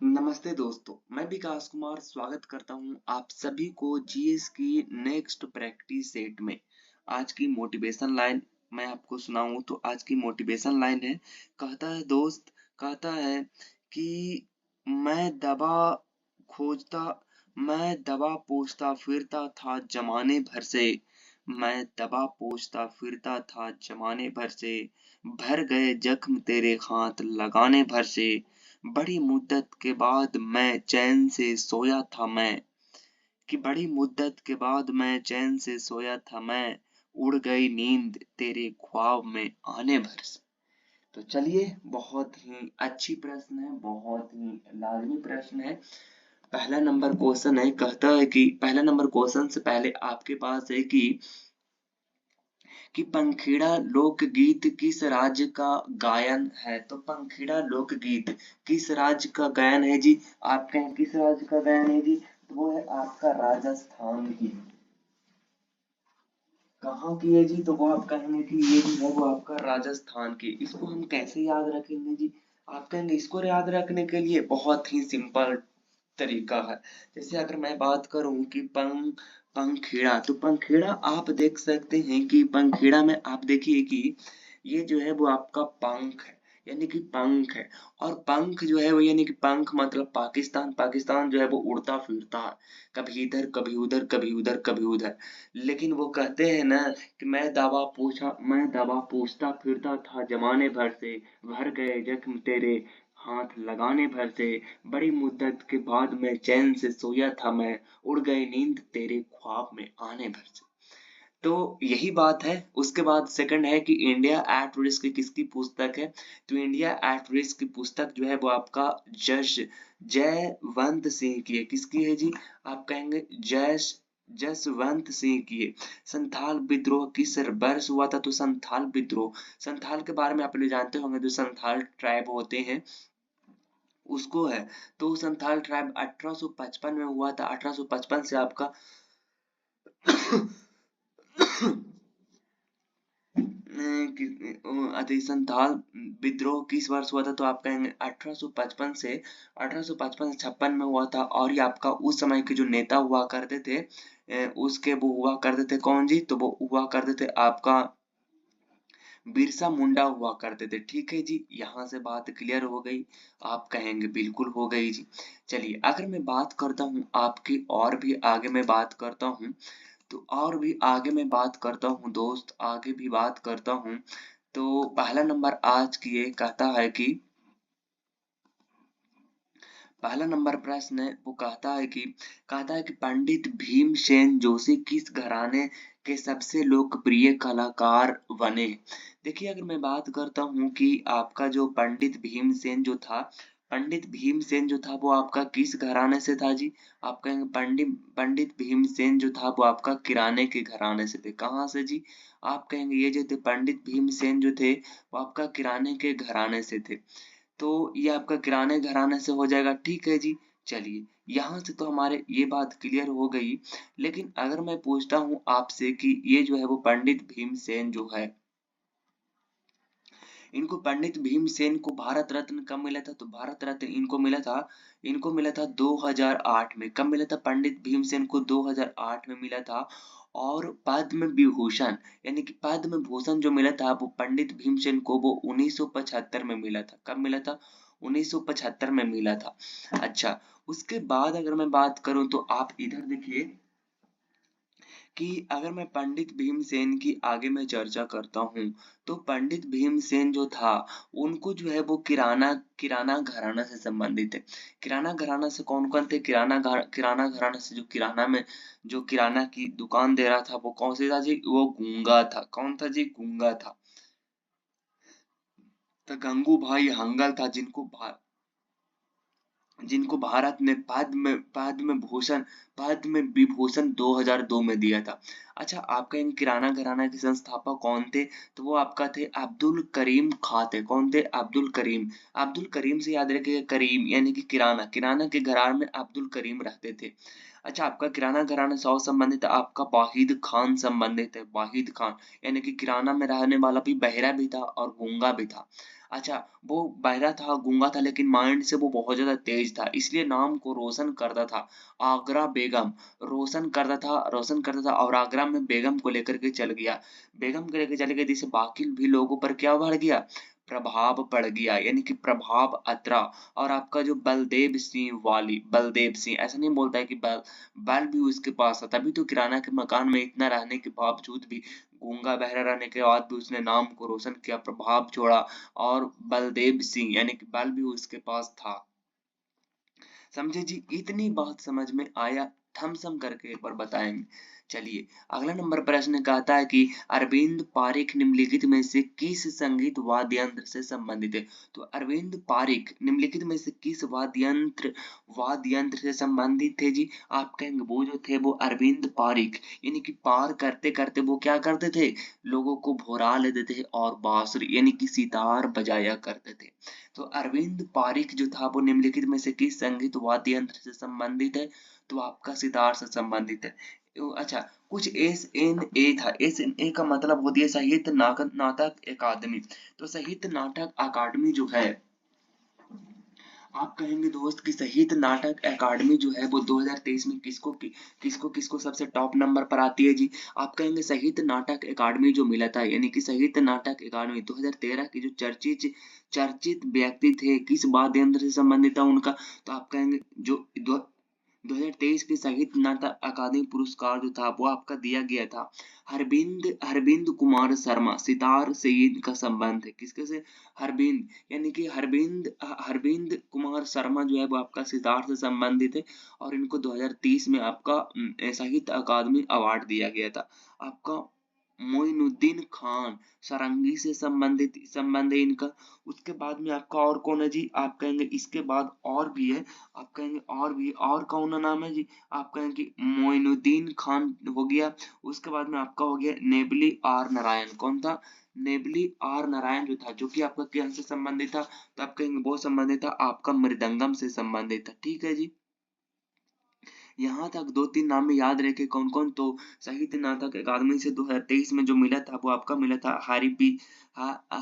नमस्ते दोस्तों, मैं विकास कुमार स्वागत करता हूं आप सभी को जीएस की नेक्स्ट प्रैक्टिस सेट में। आज की मोटिवेशन लाइन मैं आपको सुनाऊं तो आज की मोटिवेशन लाइन है, कहता है दोस्त, कहता है कि मैं दवा खोजता मैं दवा पूछता फिरता था जमाने भर से। मैं दवा पूछता फिरता था जमाने भर से, भर गए जख्म तेरे हाथ लगाने भर से। बड़ी मुद्दत के बाद मैं चैन से सोया था मैं, कि बड़ी मुद्दत के बाद मैं चैन से सोया था मैं, उड़ गई नींद तेरे ख्वाब में आने भर से। तो चलिए, बहुत ही अच्छी प्रश्न है, बहुत ही लाजमी प्रश्न है। पहला नंबर क्वेश्चन है, कहता है कि पहला नंबर क्वेश्चन से पहले आपके पास है कि पंखीड़ा लोकगीत किस राज्य का गायन है। तो पंखीड़ा लोकगीत किस राज्य का गायन है जी। आप कहें किस राज्य का गायन है जी, तो वो है आपका राजस्थान की। कहाँ की है जी, तो वो आप कहेंगे कि ये जो है वो आपका राजस्थान की। इसको हम कैसे याद रखेंगे जी, आप कहेंगे इसको याद रखने के लिए बहुत ही सिंपल तरीका है। जैसे अगर मैं बात करूं कि पंखेड़ा, तो पंखेड़ा आप देख सकते हैं कि पंखेड़ा में आप देखिए कि ये जो है वो आपका पंख है, यानी कि पंख है। और पंख जो है वो यानी कि पंख मतलब पाकिस्तान, पाकिस्तान जो है वो उड़ता फिरता है, कभी इधर कभी उधर कभी उधर कभी उधर। लेकिन वो कहते हैं ना कि मैं दवा पूछता फिरता था जमाने भर से, भर गए जख्म तेरे हाथ लगाने भर से। बड़ी मुद्दत के बाद मैं चैन से सोया था मैं, उड़ गई नींद तेरे ख्वाब में आने भर से। तो यही बात है। उसके बाद सेकंड है कि इंडिया एट रिस्क किसकी पुस्तक है। तो इंडिया एट रिस्क की पुस्तक जो है वो आपका जश जयवंत सिंह की है। किसकी है जी, आप कहेंगे जसवंत सिंह की है। संथाल विद्रोह किस वर्ष हुआ था, तो संथाल विद्रोह, संथाल के बारे में आप लोग जानते होंगे, जो संथाल ट्राइब होते हैं उसको है। तो संथाल ट्राइब 1855 में हुआ था। 1855 से आपका संथाल विद्रोह किस वर्ष हुआ था, तो आप कहेंगे 1855 से 56 में हुआ था। और ये आपका उस समय के जो नेता हुआ करते थे, उसके वो हुआ करते थे कौन जी, तो वो हुआ करते थे आपका बिरसा मुंडा हुआ करते थे। ठीक है जी, यहाँ से बात क्लियर हो गई। आप कहेंगे बिल्कुल हो गई जी। चलिए, अगर मैं बात करता हूँ आपकी, और भी आगे मैं बात करता हूँ, तो और भी आगे मैं बात करता हूँ दोस्त, आगे भी बात करता हूँ। तो पहला नंबर आज की ये पहला नंबर प्रश्न है, वो कहता है कि पंडित भीमसेन जोशी किस घराने के सबसे लोकप्रिय कलाकार बने। देखिए, अगर मैं बात करता हूँ कि आपका जो पंडित भीमसेन जो था वो आपका किस घराने से था जी। आप कहेंगे पंडित भीमसेन जो था वो आपका किराने के घराने से थे। कहाँ से जी, आप कहेंगे ये जो थे पंडित भीमसेन जो थे वो आपका किराने के घराने से थे। तो ये आपका किराने घराने से हो जाएगा। ठीक है जी। चलिए, यहाँ से तो हमारे ये बात क्लियर हो गई। लेकिन अगर मैं पूछता हूँ आपसे कि ये जो है वो पंडित भीमसेन जो है, इनको पंडित भीमसेन को भारत रत्न कब मिला था, तो भारत रत्न इनको मिला था 2008 में। कब मिला था, पंडित भीमसेन को 2008 में मिला था। और पद्म विभूषण, यानी कि पद्म भूषण जो मिला था वो पंडित भीमसेन को वो 1975 में मिला था। कब मिला था, 1975 में मिला था। अच्छा, उसके बाद अगर मैं बात करूं तो आप इधर देखिए कि अगर मैं पंडित भीमसेन की आगे मैं चर्चा करता हूँ, तो पंडित भीमसेन जो था उनको जो है वो किराना किराना घराना से संबंधित है। किराना घराना से कौन कौन थे, किराना घराना से जो किराना की दुकान दे रहा था वो कौन सी था जी, वो गूंगा था। कौन था जी, गूंगा था। तो गंगू भाई हंगल था, जिनको भारत ने पद्म विभूषण 2002 में दिया था। अच्छा, आपका इन किराना घराना के संस्थापक कौन थे, तो वो आपका थे अब्दुल करीम खां थे। कौन थे, अब्दुल करीम। अब्दुल करीम से याद रखिएगा, करीम यानी कि किराना, किराना के घराने में अब्दुल करीम रहते थे। अच्छा, आपका किराना घराना से और संबंधित है आपका वाहिद खान संबंधित है। वाहिद खान यानी कि किराना में रहने वाला भी बहरा भी था और गूंगा भी था। अच्छा, वो बहरा था, गूंगा था, लेकिन माइंड से वो बहुत ज्यादा तेज था, इसलिए नाम को रोशन करता था। आगरा बेगम, रोशन करता था और आगरा में बेगम को लेकर के चल गया। बेगम को लेकर चले गए, जिससे बाकी भी लोगों पर क्या बढ़ गया, प्रभाव पड़ गया, यानी कि प्रभाव अतरा। और आपका जो बलदेव सिंह ऐसा नहीं बोलता है कि बैल भी उसके पास था, तभी तो किराना के मकान में इतना रहने के बावजूद भी, गूंगा बहरा रहने के बाद भी उसने नाम को रोशन किया, प्रभाव छोड़ा। और बलदेव सिंह यानी कि बल भी उसके पास था। समझे जी, इतनी बात समझ में आया, थम्स अप करके एक बार बताएंगे। चलिए, अगला नंबर प्रश्न कहता है कि अरविंद पारिख निम्नलिखित में से किस संगीत वाद्य यंत्र से संबंधित है। तो अरविंद पारिख निम्नलिखित में से किस वाद्य यंत्र से संबंधित थे जी। आप कहेंगे वो जो थे वो अरविंद पारिख, यानी कि पार करते करते वो क्या करते थे, लोगों को भुला लेते थे और बांसुरी यानी कि सितार बजाया करते थे। तो अरविंद पारिख जो था वो निम्नलिखित में से किस संगीत वाद्य यंत्र से संबंधित है। तो आपका सितार से संबंधित है। अच्छा, कुछ SNA था, SNA का मतलब होती है साहित्य नाटक अकादमी। तो साहित्य नाटक अकादमी जो है, आप कहेंगे दोस्त कि साहित्य नाटक अकादमी जो है वो 2023 में किसको सबसे टॉप नंबर पर आती है जी। आप कहेंगे साहित्य नाटक अकादमी जो मिला था, यानी कि साहित्य नाटक अकादमी 2013 की जो चर्चित व्यक्ति थे, किस वाद्य यंत्र से संबंधित था उनका। तो आप कहेंगे जो 2023 के साहित्य नाटक अकादमी पुरस्कार जो था वो आपका दिया गया था हरबिंद कुमार शर्मा, सितार से इनका संबंध है, किसके से, हरबिंद, यानी कि हरबिंद कुमार शर्मा जो है वो आपका सितार से संबंधित है। और इनको 2030 में आपका साहित्य अकादमी अवार्ड दिया गया था। आपका मोइनुद्दीन खान सारंगी से संबंध है इनका। उसके बाद में आपका और कौन है जी, आप कहेंगे इसके बाद और भी है, आप कहेंगे और भी, और कौन नाम है जी। आप कहेंगे कि मोइनुद्दीन खान हो गया। उसके बाद में आपका हो गया नेबली आर नारायण, कौन था, नेबली आर नारायण जो था, जो कि आपका क्या से संबंधित था। तो आप कहेंगे वो संबंधित था आपका मृदंगम से संबंधित था। ठीक है जी, यहाँ तक 2-3 नाम में याद रखे कौन कौन। तो साहित्य नाटक अकादमी से 2023 में जो मिला था वो आपका मिला था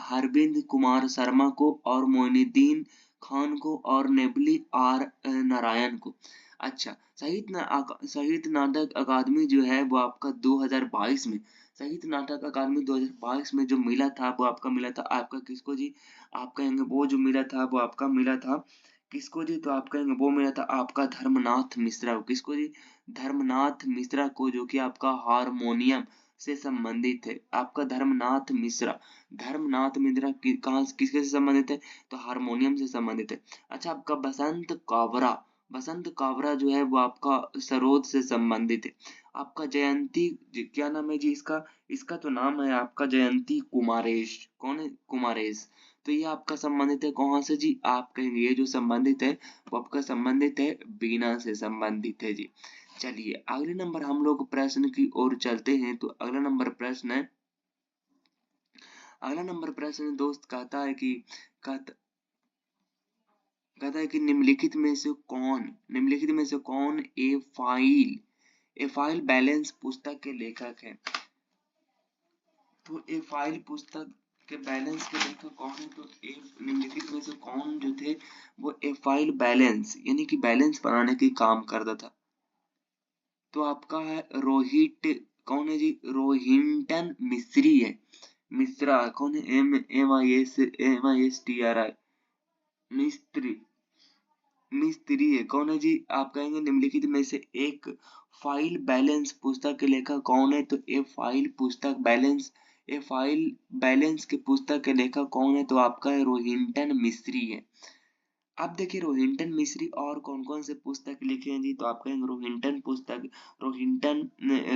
हरबिंद कुमार शर्मा को और मोइनुद्दीन खान को और नेबली आर नारायण को। अच्छा, साहित्य नाटक अकादमी जो है वो आपका 2022 में, साहित्य नाटक अकादमी 2022 में जो मिला था वो आपका मिला था आपका किसको जी। आप कहेंगे वो जो मिला था वो आपका मिला था किसको जी। तो आप कहेंगे वो मिला था आपका धर्मनाथ मिश्रा को, किसको जी, धर्मनाथ मिश्रा को, जो कि आपका हारमोनियम से संबंधित है। आपका धर्मनाथ मिश्रा कहाँ किसके से संबंधित है, तो हारमोनियम से संबंधित है। अच्छा, आपका बसंत कावरा जो है वो आपका सरोद से संबंधित है। आपका जयंती क्या नाम है जी इसका, इसका तो नाम है आपका जयंती कुमारेश, कौन है, कुमारेश। तो ये आपका संबंधित है कहाँ से जी, आप कहेंगे ये जो संबंधित है वो आपका संबंधित है बीना से संबंधित है जी। चलिए, अगले नंबर हम लोग प्रश्न की ओर चलते हैं। तो अगला नंबर प्रश्न दोस्त कहता कहता है कि निम्नलिखित में से कौन ए फाइल बैलेंस पुस्तक के लेखक है। तो ए फाइल पुस्तक के बैलेंस के लेखक कौन है। तो निम्नलिखित में से कौन जो थे वो ए फाइल बैलेंस यानी कि बैलेंस बनाने के काम करता था। तो आपका है कौन है जी, रोहिंटन मिस्री है, मिश्रा कौन है, MISTRI, मिस्त्री, मिस्त्री है, कौन है जी। आप कहेंगे निम्नलिखित में से एक फाइल बैलेंस पुस्तक के लेखक कौन है। तो ए फाइल बैलेंस के पुस्तक के लेखक कौन है। तो आपका है रोहिंटन मिस्री है। अब देखिए रोहिंटन मिस्री और कौन कौन से पुस्तक लिखे हैं जी। तो आप कहेंगे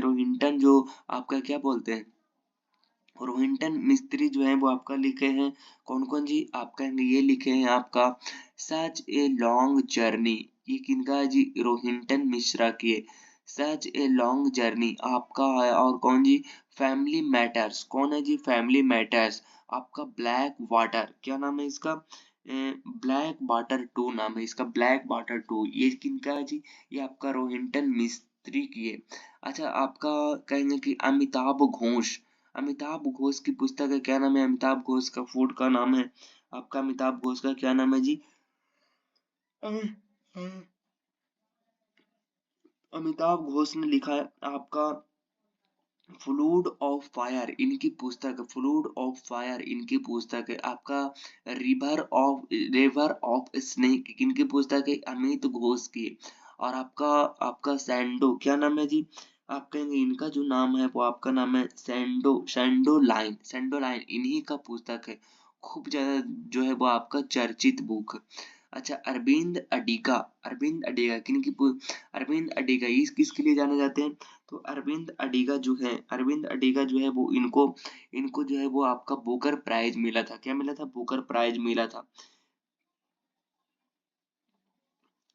रोहिंटन जो आपका क्या बोलते हैं, रोहिंटन मिस्त्री जो है वो आपका लिखे हैं कौन कौन जी। आप कहेंगे ये लिखे हैं आपका सच ए लॉन्ग जर्नी, ये किनका है जी, रोहिंटन मिश्रा की है, सच ए लॉन्ग जर्नी आपका है। और कौन जी, फैमिली मैटर्स, कौन है जी, फैमिली मैटर्स आपका, ब्लैक वाटर, क्या नाम है इसका, ब्लैक वाटर 2 नाम है इसका, ब्लैक वाटर 2, ये किनका है जी, ये आपका रोहिंटन मिस्त्री की है। अच्छा, आपका कहेंगे कि अमिताभ घोष की पुस्तक है, क्या नाम है, अमिताभ घोष का फूड का नाम है आपका अमिताभ घोष का क्या नाम है जी? अमिताभ घोष ने लिखा है आपका फ्लूड ऑफ फायर, इनकी पुस्तक है, फ्लूड ऑफ फायर इनकी पुस्तक है। आपका रिवर ऑफ स्नेक इनकी पुस्तक है, अमित घोष की। और आपका आपका सैंडो क्या नाम है जी? आप कहेंगे इनका जो नाम है वो आपका नाम है सैंडो लाइन इन्हीं का पुस्तक है। खूब ज्यादा जो है वो आपका चर्चित बुक। अच्छा, अरविंद अडिगा अरविंद अडिगा इस किसके लिए जाने जाते हैं? तो अरविंद अडिगा जो है वो इनको इनको जो है वो आपका बुकर प्राइज मिला था। क्या मिला था? बुकर प्राइज मिला था।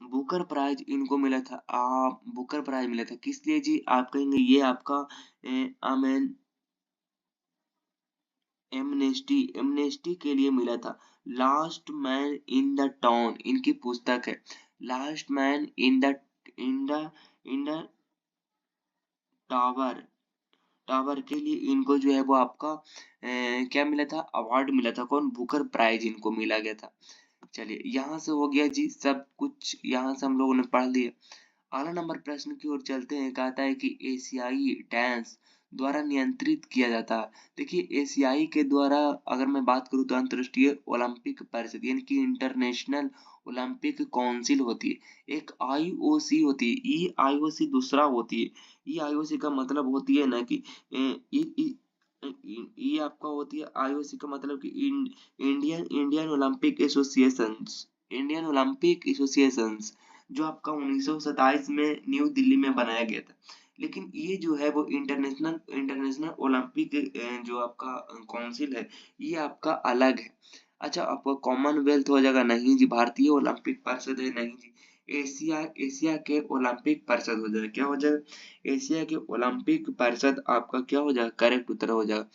बुकर प्राइज इनको मिला था। बुकर प्राइज मिला था किस लिए जी? आप कहेंगे ये आपका अमेन एमनेस्टी के लिए मिला था। Last man in the town इनकी पुस्तक है। Last man in the tower tower के लिए इनको जो है वो आपका क्या मिला था? अवार्ड मिला था। कौन? बुकर प्राइज इनको मिला गया था। चलिए, यहाँ से हो गया जी सब कुछ, यहाँ से हम लोगों ने पढ़ लिया। अगला नंबर प्रश्न की ओर चलते हैं। कहता है कि एशियाई डांस द्वारा नियंत्रित किया जाता है। देखिए, एशियाई के द्वारा अगर मैं बात करूँ तो अंतर्राष्ट्रीय ओलंपिक परिषद यानी कि इंटरनेशनल ओलंपिक काउंसिल होती है। एक आईओसी होती है, ई आईओसी दूसरा होती है। ई आईओसी का मतलब होती है ना कि ई ई ये आपका होती है आईओसी का मतलब कि Indian Olympic associations Indian Olympic associations जो आपका 1927 में न्यू दिल्ली में बनाया गया था। लेकिन ये जो है वो इंटरनेशनल इंटरनेशनल ओलंपिक जो आपका काउंसिल है, ये आपका अलग है। अच्छा, आपका कॉमनवेल्थ हो जाएगा? नहीं जी। भारतीय ओलंपिक परिषद है? नहीं जी। एशिया एशिया के ओलंपिक परिषद हो जाएगा। क्या हो जाएगा? एशिया के ओलंपिक परिषद आपका क्या हो जाएगा? करेक्ट उत्तर हो जाएगा।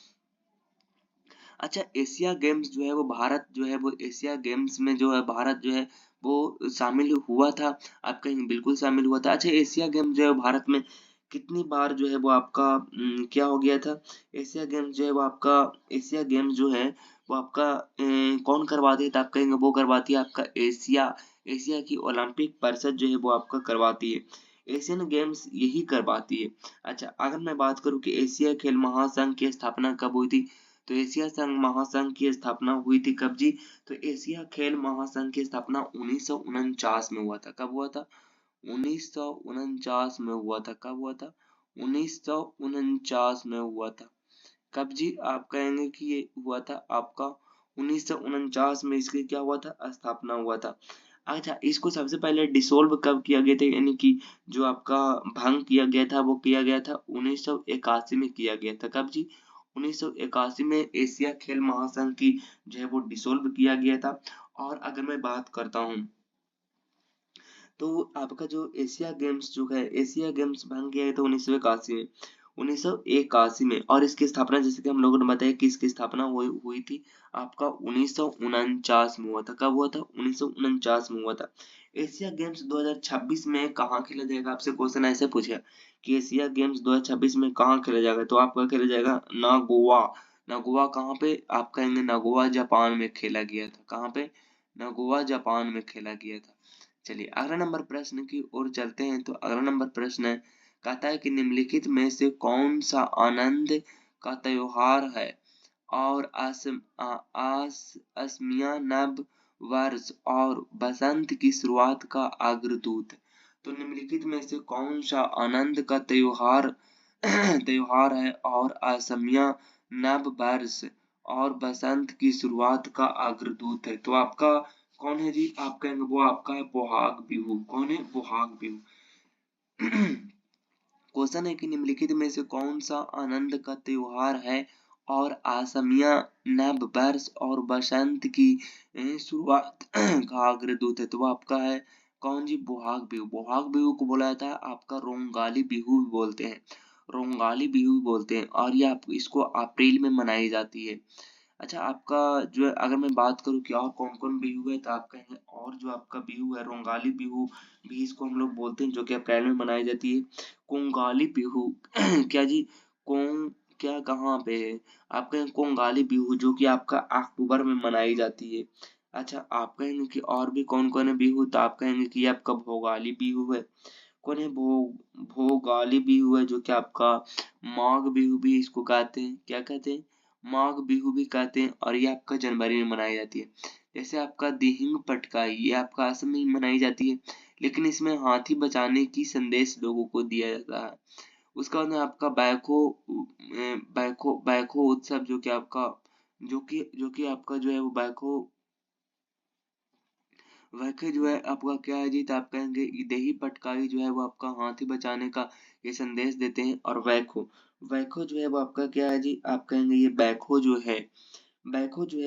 अच्छा, एशिया गेम्स जो है वो भारत जो है वो एशिया गेम्स में जो है भारत जो है वो शामिल हुआ था। आप कहेंगे बिल्कुल शामिल हुआ था। अच्छा, एशिया गेम जो है भारत में कितनी बार जो है वो आपका क्या हो गया था? एशिया गेम्स जो है वो आपका एशिया गेम्स जो है वो आपका कौन करवाती है? तो आप कहेंगे वो करवाती है आपका एशिया एशिया की ओलंपिक परिषद जो है वो आपका करवाती है। एशियन गेम्स यही करवाती है। अच्छा, अगर मैं बात करूं कि एशिया खेल महासंघ की स्थापना कब हुई थी, तो एशिया संघ महासंघ की स्थापना हुई थी कब जी? तो एशिया खेल महासंघ की स्थापना 1949 में हुआ था। कब हुआ था? 1949 में हुआ था। कब हुआ था? 1949 में हुआ था। कब जी? आप कहेंगे कि ये हुआ था आपका 1949 में इसकी क्या हुआ था? स्थापना हुआ था। अच्छा, इसको सबसे पहले डिसोल्व कब किया गया था? यानी कि जो आपका भंग किया गया था वो किया गया था 1981 में किया गया था। कब जी? 1981 में एशिया खेल महासंघ की जो है वो डिसोल्व किया गया था। और अगर मैं बात करता हूँ तो आपका जो एशिया गेम्स जो है एशिया गेम्स भंग किया गया था 1981 में 1981 में। और इसकी स्थापना जैसे कि हम लोगों ने बताया कि इसकी स्थापना हुई थी आपका 1949 में हुआ था। कब हुआ था? 1949 में हुआ था। एशिया गेम्स 2026 में कहाँ खेला जाएगा? आपसे क्वेश्चन ऐसे पूछा कि एशिया गेम्स 2026 में कहाँ खेला जाएगा, तो आपका खेला जाएगा नागोवा। नागोवा कहाँ पे? आप कहेंगे नागोवा जापान में खेला गया था। कहाँ पे? नागोवा जापान में खेला गया था। चलिए, अगला नंबर प्रश्न की ओर चलते हैं। तो अगला नंबर प्रश्न है, कहता है कि निम्नलिखित में से कौन सा आनंद का त्योहार है और असमिया नव वर्ष और बसंत की शुरुआत का अग्रदूत है। तो निम्नलिखित में से कौन सा आनंद का त्योहार त्योहार है और असमिया नव वर्ष और बसंत की शुरुआत का अग्रदूत है? तो आपका कौन है जी? आप कहेंगे वो आपका है बोहाग बिहू। कौन है? बोहाग बिहू। क्वेश्चन है कि निम्नलिखित में से कौन सा आनंद का त्योहार है और असमिया नव वर्ष और बसंत की शुरुआत का अग्रदूत है? तो वो आपका है कौन जी? बोहाग बिहू। बोहाग बिहू को बोला जाता है आपका रोंगाली बिहू भी बोलते हैं। रोंगाली बिहू भी बोलते हैं और ये आप इसको अप्रैल में मनाई जाती है। अच्छा, आपका जो है अगर मैं बात करूँ कि और कौन-कौन बिहू है, तो आप कहेंगे और जो आपका बिहू है रोंगाली बिहू भी इसको हम लोग बोलते हैं, जो कि अप्रैल में मनाई जाती है। कोंगाली बिहू क्या जी? क्या कहाँ पे है? आप कहेंगे कोंगाली बिहू जो कि आपका अक्टूबर में मनाई जाती है। अच्छा, आप कहेंगे कि और भी कौन-कौन है बिहू, तो आप कहेंगे कि ये आपका भोगाली बिहू है। कौन है भोगाली बिहू है, जो कि आपका माघ बिहू भी इसको कहते हैं। क्या कहते हैं? माघ बिहू भी कहते हैं, और ये आपका जनवरी में मनाई जाती है। जैसे आपका दिहिंग पटकाई, ये आपका असम में मनाई जाती है, लेकिन इसमें हाथी बचाने की संदेश लोगों को दिया जाता है। उसके बाद में आपका बैखो उत्सव, जो कि आपका जो है वो बैखे जो है आपका क्या है जी, तो आप कहेंगे देही पटकाई जो है वो आपका हाथी बचाने का ये संदेश देते हैं। और बैखो बैखो जो है वो आपका क्या है जी, आप कहेंगे ये बैखो जो है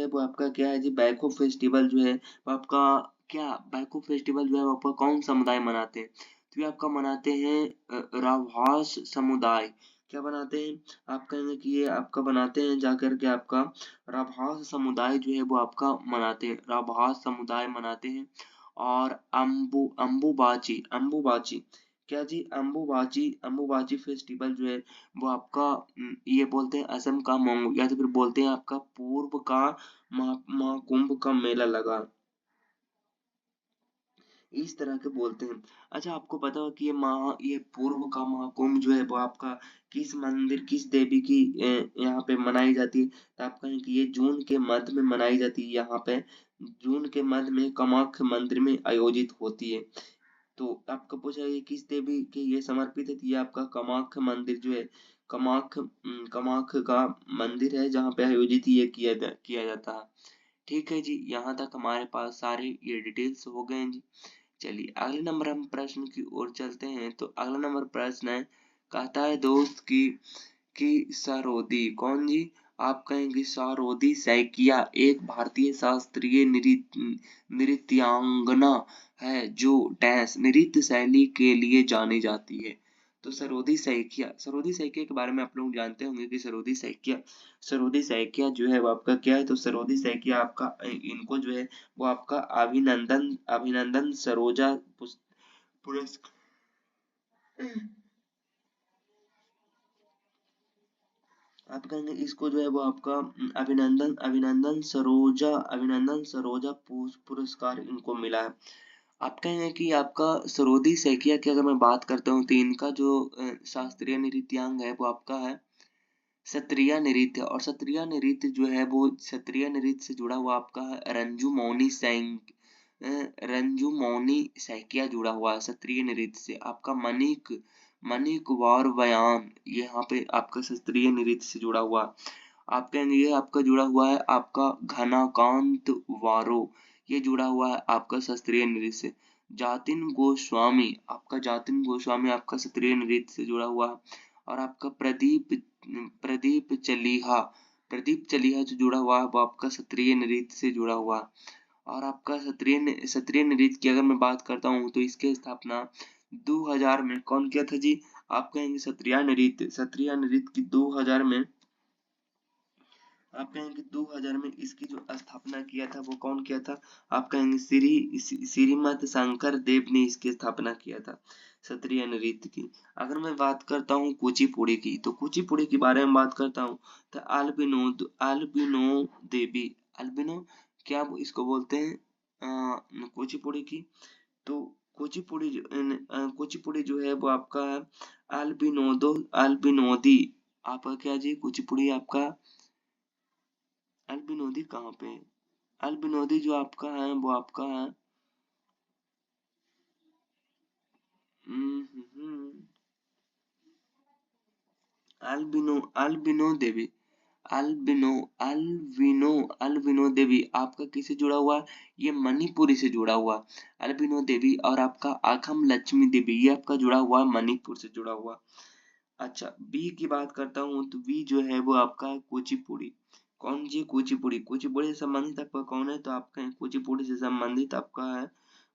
वो आपका क्या है जी, बैखो फेस्टिवल जो है वो आपका क्या, बैखो फेस्टिवल जो है वो आपका कौन समुदाय मनाते हैं, तो ये आपका मनाते हैं राभास समुदाय। क्या बनाते हैं? आप कहेंगे कि ये आपका बनाते हैं जाकर के आपका राभास समुदाय जो है वो आपका मनाते हैं, राभास समुदाय मनाते हैं। और अम्बुबाची क्या जी, अम्बुबाची फेस्टिवल जो है वो आपका ये बोलते हैं असम का या तो फिर बोलते हैं आपका पूर्व का महाकुंभ का मेला लगा, इस तरह के बोलते हैं। अच्छा, आपको पता हो कि ये पूर्व का महाकुंभ जो है वो आपका किस मंदिर, किस देवी की यहाँ पे मनाई जाती है, तो आप कहें कि ये जून के मध्य में मनाई जाती है। यहाँ पे जून के मध्य में कामाख्या मंदिर में आयोजित होती है। तो आपका पूछा ये किस देवी के ये समर्पित है, तो ये आपका कामाख्या मंदिर जो है, कामाख्या का मंदिर है, जहाँ पे आयोजित ये किया जाता है। ठीक है जी, यहाँ तक हमारे पास सारे ये डिटेल्स हो गए हैं जी। चलिए अगले नंबर हम प्रश्न की ओर चलते हैं। तो अगला नंबर प्रश्न है, कहता है दोस्त की सरोदी कौन जी? आप कहेंगे सरोदी सैकिया एक भारतीय शास्त्रीय नृत्यांगना है जो डैश नृत्य शैली के लिए जानी जाती है। तो सरोदी सैकिया के बारे में आप लोग जानते होंगे कि सरोदी सैकिया जो है वो आपका क्या है, तो सरोदी सैकिया आपका इनको जो है वो आपका अभिनंदन अभिनंदन सरोजा पुरस्कार, आप कहेंगे इसको जो है वो आपका अभिनंदन सरोजा पुरस्कार इनको मिला है। आप कहेंगे कि आपका सरोदी सैकिया की अगर मैं बात करता हूँ, तो इनका जो शास्त्रीय नृत्यांग है वो आपका है सत्रिया नृत्य। और सत्रिया नृत्य जो है वो सत्रिया नृत्य से जुड़ा हुआ आपका है रंजू मौनी सैकिया जुड़ा हुआ है सत्रिय नृत्य से। आपका मणिक वार बयान यहाँ पे आपका शास्त्रीय नृत्य से जुड़ा हुआ। आप कहेंगे ये आपका जुड़ा हुआ है आपका घनाकांत वारो, ये जुड़ा हुआ है आपका शास्त्रीय नृत्य से। जातिन गोस्वामी आपका शास्त्रीय नृत्य से जुड़ा हुआ है। और आपका प्रदीप चलीहा जो जुड़ा हुआ है वो आपका शास्त्रीय नृत्य से जुड़ा हुआ है। और आपका शास्त्रीय नृत्य की अगर मैं बात करता हूँ, तो इसकी स्थापना 2000 में कौन किया था जी? आप कहेंगे सत्रिया नृत्य की 2000 में, आप कहेंगे 2000 में इसकी जो स्थापना किया था वो कौन किया था? आप कहेंगे श्रीमत शंकर देव ने इसकी स्थापना किया था सत्रिय नृत्य की। अगर मैं बात करता हूँ कुचिपुड़ी की, तो कुचिपुड़ी के बारे में बात करता हूँ, तो अल्बिनो देवी, अल्बिनो क्या वो इसको बोलते हैं कुचिपुड़ी की। तो कुचिपुड़ी जो है वो आपका है अल्बिनोदी। आपका क्या जी? कुचिपुड़ी आपका अल्बिनोदी कहाँ पे है? अल्बिनोदी जो आपका है वो आपका है अल्बिनो अल्बिनो देवी अल्बिनो अल्बिनो अल्बिनो देवी आपका किससे जुड़ा हुआ है? ये मणिपुरी से जुड़ा हुआ। अल्बिनो देवी और आपका आखम लक्ष्मी देवी ये आपका जुड़ा हुआ है मणिपुर से जुड़ा हुआ। अच्छा, बी की बात करता हूँ, तो बी जो है वो आपका है कुचिपुड़ी। कौन जी? कुचिपुड़ी से संबंधित आपका कौन है? तो आपका कुचिपुड़ी से संबंधित आपका है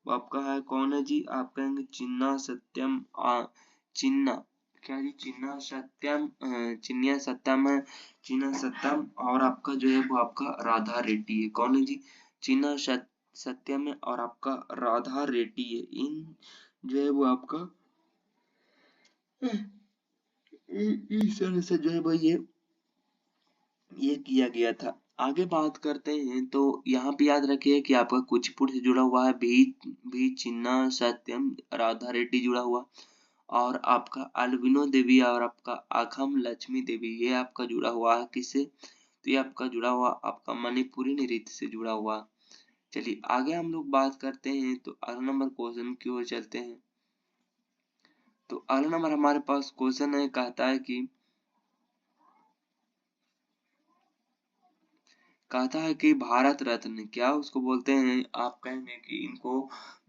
वो आपका है कौन है जी? आप कहेंगे चिन्ना क्या जी? चिन्ना सत्यम और आपका जो है वो आपका राधा रेड्डी है। कौन है जी? सत्यम है और आपका राधा रेड्डी है। इन जो है वो आपका इस तरह से जो है भाई ये ये किया गया था। आगे बात करते हैं तो यहाँ पे याद रखिए कि आपका कुचिपुड़ी से जुड़ा हुआ है भी चिन्ना सत्यम राधा रेड्डी जुड़ा हुआ, और आपका अल्बिनो देवी और आपका आखम लक्ष्मी देवी ये आपका जुड़ा हुआ है किससे, तो ये आपका जुड़ा हुआ आपका मणिपुरी नृत्य से जुड़ा हुआ। चलिए आगे हम लोग बात करते हैं तो अगला नंबर क्वेश्चन की ओर चलते हैं। तो अगला नंबर हमारे पास क्वेश्चन है, कहता है कि भारत रत्न क्या उसको बोलते हैं, आप कहेंगे कि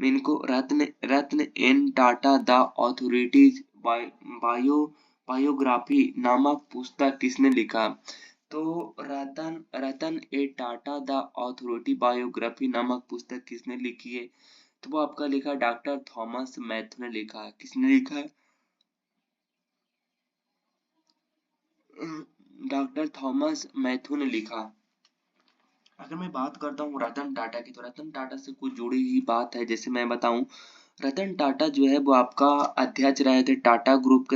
इनको Ratan Ratan N Tata the authorised bio biography नामक पुस्तक किसने लिखा। तो Ratan Ratan A Tata the authorised biography नामक पुस्तक किसने लिखी है, तो वो आपका लिखा डॉक्टर थॉमस मैथ्यू ने लिखा है। किसने लिखा है, डॉक्टर थॉमस मैथ्यू ने लिखा। अगर मैं बात करता हूँ रतन टाटा की, तो रतन टाटा से कुछ जुड़ी हुई बात है। जैसे मैं बताऊं, रतन टाटा जो है वो आपका अध्यक्ष रहे थे टाटा ग्रुप के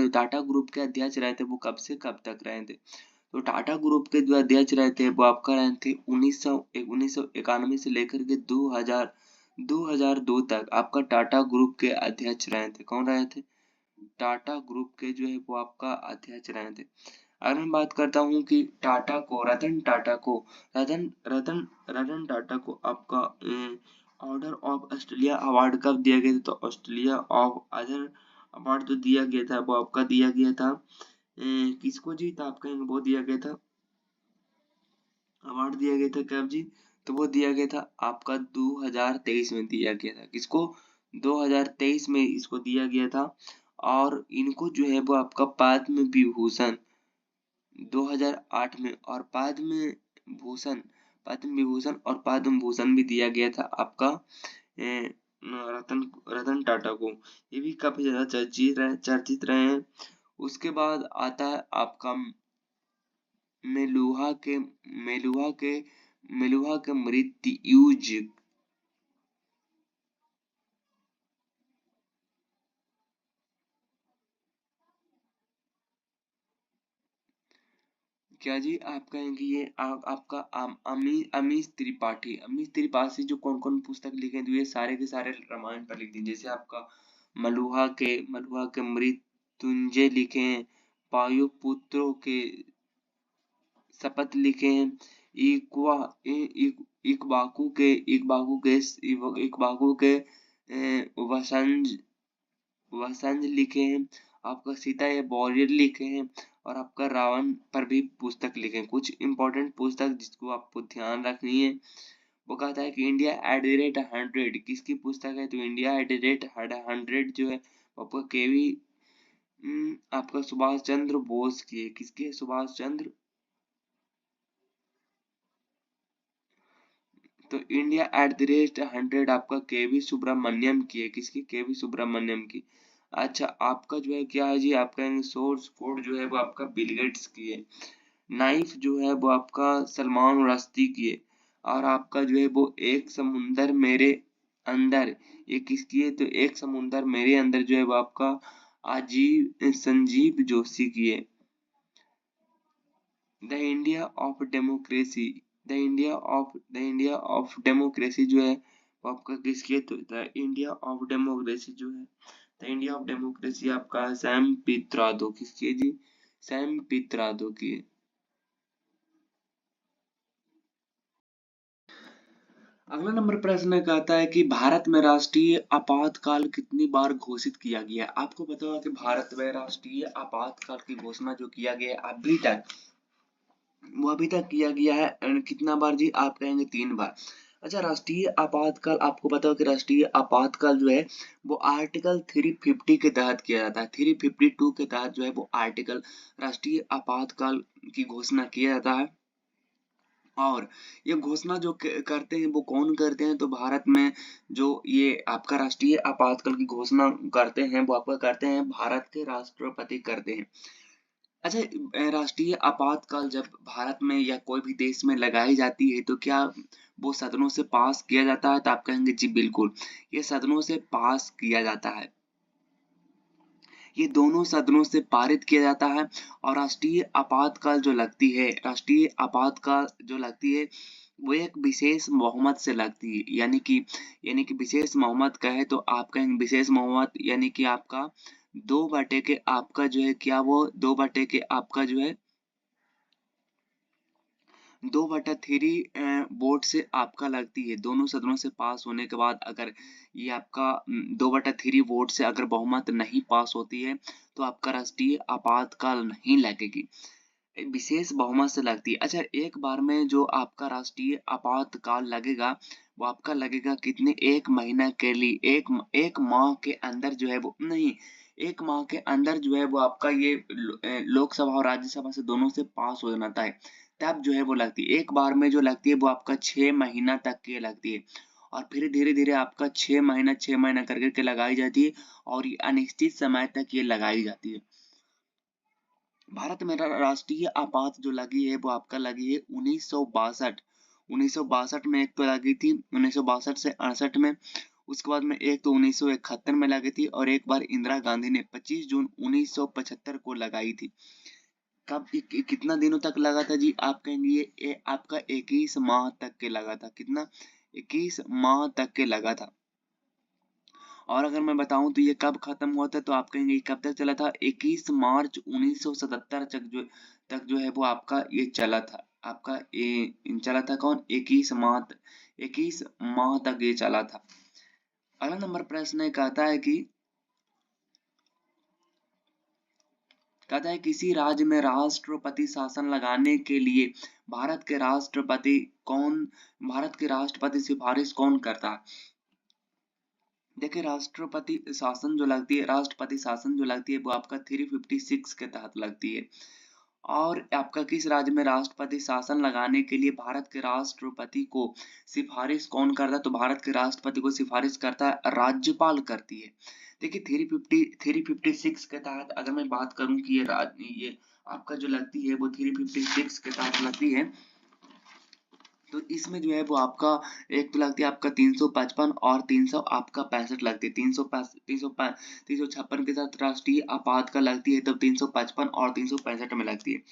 अध्यक्ष रहे थे। वो कब से कब तक रहे थे, तो टाटा ग्रुप के जो अध्यक्ष रहे थे वो आपका रहे थे 1991 से लेकर के 2002 तक आपका टाटा ग्रुप के अध्यक्ष रहे थे। कौन रहे थे, टाटा ग्रुप के जो है वो आपका अध्यक्ष रहे थे। अगर मैं बात करता हूँ कि रतन रतन रतन टाटा को आपका ऑर्डर ऑफ ऑस्ट्रेलिया अवार्ड कब दिया गया था, तो ऑस्ट्रेलिया ऑफ अदर अवार्ड जो दिया गया था वो आपका दिया गया था किसको जी, तो आपका वो दिया गया था, अवार्ड दिया गया था कब जी, तो वो दिया गया था आपका 2023 में दिया गया था। किसको, 2023 में इसको दिया गया था। और इनको जो है वो आपका पद्म विभूषण 2008 में और पद्म विभूषण और पद्म भूषण भी दिया गया था आपका रतन रतन टाटा को। ये भी काफी ज्यादा चर्चित रहे हैं। उसके बाद आता है आपका मेलुहा के मेलुहा के मेलुहा के मृत्युज। क्या जी, आप कहेंगे ये आपका अमीश त्रिपाठी जो कौन कौन पुस्तक लिखे हैं, तो ये सारे के सारे रामायण पर लिख दिए। जैसे आपका मलुहा के मृत्युंजय लिखे हैं, पायुपुत्रों के शपथ लिखे हैं, इक्वा इक्बाकू के वसंज वसंज लिखे हैं, आपका सीता ये वॉरियर लिखे हैं, और आपका रावण पर भी पुस्तक लिखे हैं। कुछ इंपॉर्टेंट पुस्तक जिसको आपको ध्यान रखनी है, वो कहता है कि इंडिया एट द रेट 100 किसकी पुस्तक है, तो इंडिया एट द रेट 100 जो है वो आपका केवी आपका सुभाष चंद्र बोस की है। किसकी है, सुभाष चंद्र, तो इंडिया एट द रेट 100 आपका केवी सुब्रमण्यम की है। किसकी, केवी सुब्रमण्यम की। अच्छा आपका जो है क्या है जी, आपका सोर्स कोड जो है वो आपका बिल गेट्स की है। नाइफ जो है वो आपका सलमान रश्दी की है। और आपका जो है वो एक समुंदर मेरे अंदर, ये किसकी है, तो एक समुंदर मेरे अंदर जो है वो आपका संजीव जोशी की है। The India of democracy the India of democracy जो है वो आपका किसकी है, तो द इंडिया ऑफ डेमोक्रेसी जो है, द इंडिया ऑफ डेमोक्रेसी आपका सैम पित्रोदा किसकी है जी, सैम पित्रोदा की है। अगला नंबर प्रश्न कहता है कि भारत में राष्ट्रीय आपातकाल कितनी बार घोषित किया गया। आपको पता होगा कि भारत में राष्ट्रीय आपातकाल की घोषणा जो किया गया है अभी तक किया गया है कितना बार जी, आप कहेंगे 3 बार। अच्छा राष्ट्रीय आपातकाल, आपको पता हो कि राष्ट्रीय आपातकाल जो है वो आर्टिकल 350 के तहत किया जाता है। 352 के तहत जो है वो आर्टिकल राष्ट्रीय आपातकाल की घोषणा किया जाता है। और ये घोषणा जो करते हैं वो कौन करते हैं, तो भारत में जो ये आपका राष्ट्रीय आपातकाल की घोषणा करते हैं वो आपका करते हैं भारत के राष्ट्रपति करते हैं। अच्छा राष्ट्रीय आपातकाल जब भारत में या कोई भी देश में लगाई जाती है तो क्या वो सदनों से पास किया जाता है, तो आप कहेंगे जी बिल्कुल, ये सदनों से पास किया जाता है। ये दोनों सदनों से पारित किया जाता है। और राष्ट्रीय आपातकाल जो लगती है, राष्ट्रीय आपातकाल जो लगती है वो एक विशेष बहुमत से लगती है। यानी कि विशेष बहुमत कहे तो आप कहेंगे विशेष बहुमत यानी कि आपका 2 बटे के आपका जो है क्या वो 2 बटे के आपका जो है 2/3 वोट से आपका लगती है। दोनों सदनों से पास होने के बाद अगर ये आपका 2/3 वोट से अगर बहुमत नहीं पास होती है तो आपका राष्ट्रीय आपातकाल नहीं लगेगी, विशेष बहुमत से लगती है। अच्छा, एक बार में जो आपका राष्ट्रीय आपातकाल लगेगा वो आपका लगेगा कितने 1 महीना के लिए, एक माह के अंदर जो है वो नहीं, 1 माह के अंदर जो है वो आपका ये लोकसभा और राज्यसभा से दोनों से पास हो जाता है, तब जो है वो लगती है। एक बार में जो लगती है वो आपका 6 महीना तक की लगती है और फिर धीरे धीरे आपका 6 महीना कर करके लगाई जाती है और ये अनिश्चित समय तक ये लगाई जाती है। भारत में राष्ट्रीय आपात जो लगी है वो आपका लगी है 1962। 1962 में एक तो लगी थी 1962 से 68 में, उसके बाद में एक तो 1971 में लगी थी और एक बार इंदिरा गांधी ने 25 जून 1975 को लगाई थी। कब कितना दिनों तक लगा था जी? आप कहेंगे ये आपका 21 माह तक के लगा था। कितना? 21 माह तक के लगा था। और अगर मैं बताऊं तो ये कब खत्म हुआ था तो आप कहेंगे कब तक चला था? 21 मार्च 1977 तक जो है वो आपका ये चला था। आपका ये चला था कौन? 21 माह तक ये चला था। अगला नंबर प्रश्न कहता है कि किसी राज्य में राष्ट्रपति शासन लगाने के लिए भारत के राष्ट्रपति सिफारिश कौन करता है? देखिए, राष्ट्रपति शासन जो लगती है वो आपका 356 के तहत लगती है। और आपका किस राज्य में राष्ट्रपति शासन लगाने के लिए भारत के राष्ट्रपति को सिफारिश कौन करता है? तो भारत के राष्ट्रपति को सिफारिश करता है राज्यपाल करती है। देखिए 356 के तहत अगर मैं बात करूं कि ये आपका जो लगती है वो 356 के तहत लगती है, तो इसमें जो है वो आपका एक तो लगती है आपका 355 और 300 आपका 65 लगती है। 356 के साथ राष्ट्रीय आपातकाल लगती है तब 355 और 365 में लगती है।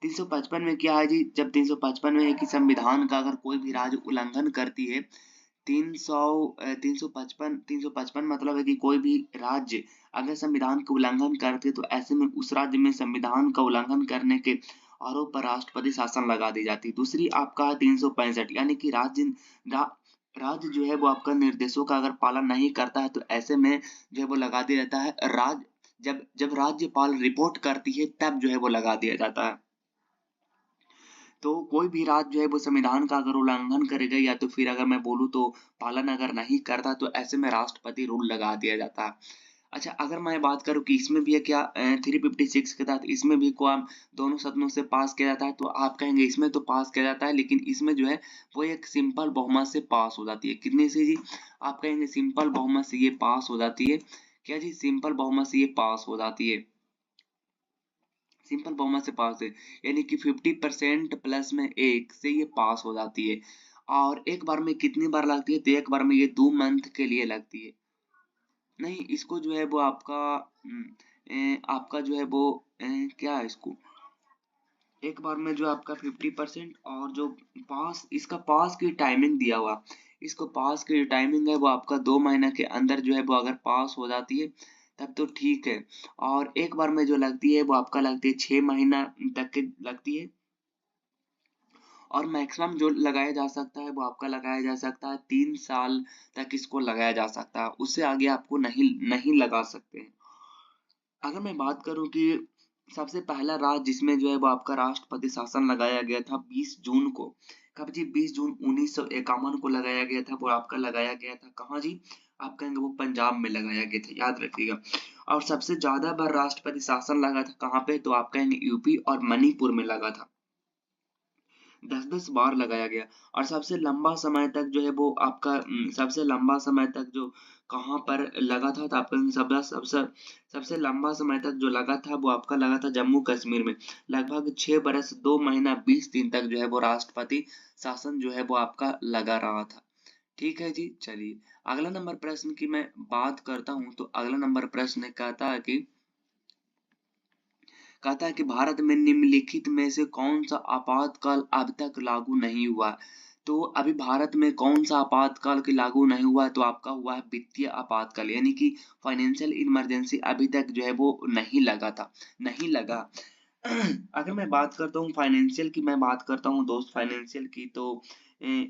355 में क्या है जी? जब 355 में है कि संविधान का अगर कोई भी राज्य उल्लंघन करती है, 355 मतलब है कि कोई भी राज्य अगर संविधान का उल्लंघन करते तो ऐसे में उस राज्य में संविधान का उल्लंघन करने के आरोप पर राष्ट्रपति शासन लगा दी जाती है। दूसरी आपका है 365 यानी कि राज्य जो है वो आपका निर्देशों का अगर पालन नहीं करता है तो ऐसे में जो है वो लगा दिया जाता है जब राज्यपाल रिपोर्ट करती है तब जो है वो लगा दिया जाता है। तो कोई भी राज्य जो है वो संविधान का अगर उल्लंघन करेगा या तो फिर अगर मैं बोलूँ तो पालन अगर नहीं करता तो ऐसे में राष्ट्रपति रूल लगा दिया जाता है। अच्छा, अगर मैं बात करूँ कि इसमें भी है क्या 356 के तहत इसमें भी को दोनों सदनों से पास किया जाता है, तो आप कहेंगे इसमें तो पास किया जाता है लेकिन इसमें जो है वो एक सिंपल बहुमत से पास हो जाती है। कितने से जी? आप कहेंगे सिंपल बहुमत से ये पास हो जाती है। क्या जी? सिंपल बहुमत से ये पास हो जाती है। सिंपल बहुमत से पास है यानी कि 50% प्लस में 1 से ये पास हो जाती है। और एक बार में कितनी बार लगती है? तो एक बार में ये 2 मंथ के लिए लगती है। नहीं, इसको जो है वो आपका जो है वो क्या है इसको एक बार में जो आपका 50% और जो इसका पास की टाइमिंग दिया हुआ, इसको पास की टाइमिंग है वो आपका 2 महीना के अंदर जो है वो अगर पास हो जाती है तब तो ठीक है। और एक बार में जो लगती है वो आपका लगती है 6 महीना तक की लगती है। और मैक्सिमम जो लगाया जा सकता है वो आपका लगाया जा सकता है 3 साल तक इसको लगाया जा सकता है, उससे आगे आपको नहीं नहीं लगा सकते हैं। अगर मैं बात करूं कि सबसे पहला राज्य जिसमें जो है वो आपका राष्ट्रपति शासन लगाया गया था 20 जून को। कब जी? 20 जून 1951 को लगाया गया था। वो आपका लगाया गया था कहाँ जी? आप कहेंगे वो पंजाब में लगाया गया था, याद रखिएगा। और सबसे ज्यादा बार राष्ट्रपति शासन लगा था कहाँ पे? तो आप कहेंगे यूपी और मणिपुर में लगा था। 10-10 बार लगाया गया। और सबसे लंबा समय तक जो है वो आपका सबसे लंबा समय तक जो कहाँ पर लगा था तो आपका सबसे लंबा समय तक जो लगा था वो आपका लगा था जम्मू कश्मीर में। लगभग 6 बरस 2 महीना 20 दिन तक जो है वो राष्ट्रपति शासन जो है वो आपका लगा रहा था। ठीक है जी, चलिए अगला नंबर प्रश्न की मैं बात करता हूँ तो अगला नंबर प्रश्न कहता है कि कहता है कि भारत में निम्नलिखित में से कौन सा आपातकाल अब तक लागू नहीं हुआ। तो अभी भारत में कौन सा आपातकाल के लागू नहीं हुआ है, तो आपका हुआ है वित्तीय आपातकाल, यानी कि फाइनेंशियल इमरजेंसी अभी तक जो है वो नहीं लगा था, नहीं लगा। अगर मैं बात करता हूँ फाइनेंशियल की, मैं बात करता हूँ दोस्त फाइनेंशियल की, तो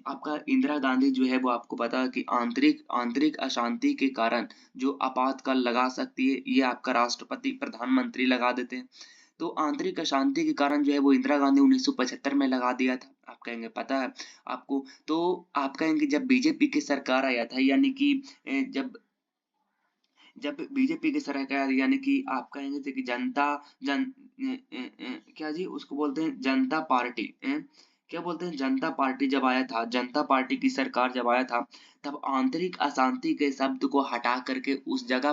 आपका इंदिरा गांधी जो है वो आपको पता है कि आंतरिक आंतरिक अशांति के कारण जो आपातकाल लगा सकती है, ये आपका राष्ट्रपति प्रधानमंत्री लगा देते हैं। तो आंतरिक अशांति के कारण जो है वो इंदिरा गांधी 1975 में लगा दिया था। आप कहेंगे पता है आपको, तो आप कहेंगे जब बीजेपी की सरकार आया था, यानी कि जब जब बीजेपी की सरकार, यानी कि आप कहेंगे थे कि क्या जी उसको बोलते हैं जनता पार्टी, क्या बोलते हैं जनता पार्टी जब आया था, जनता पार्टी की सरकार जब आया था, तब आंतरिक अशांति के शब्द को हटा करके उस जगह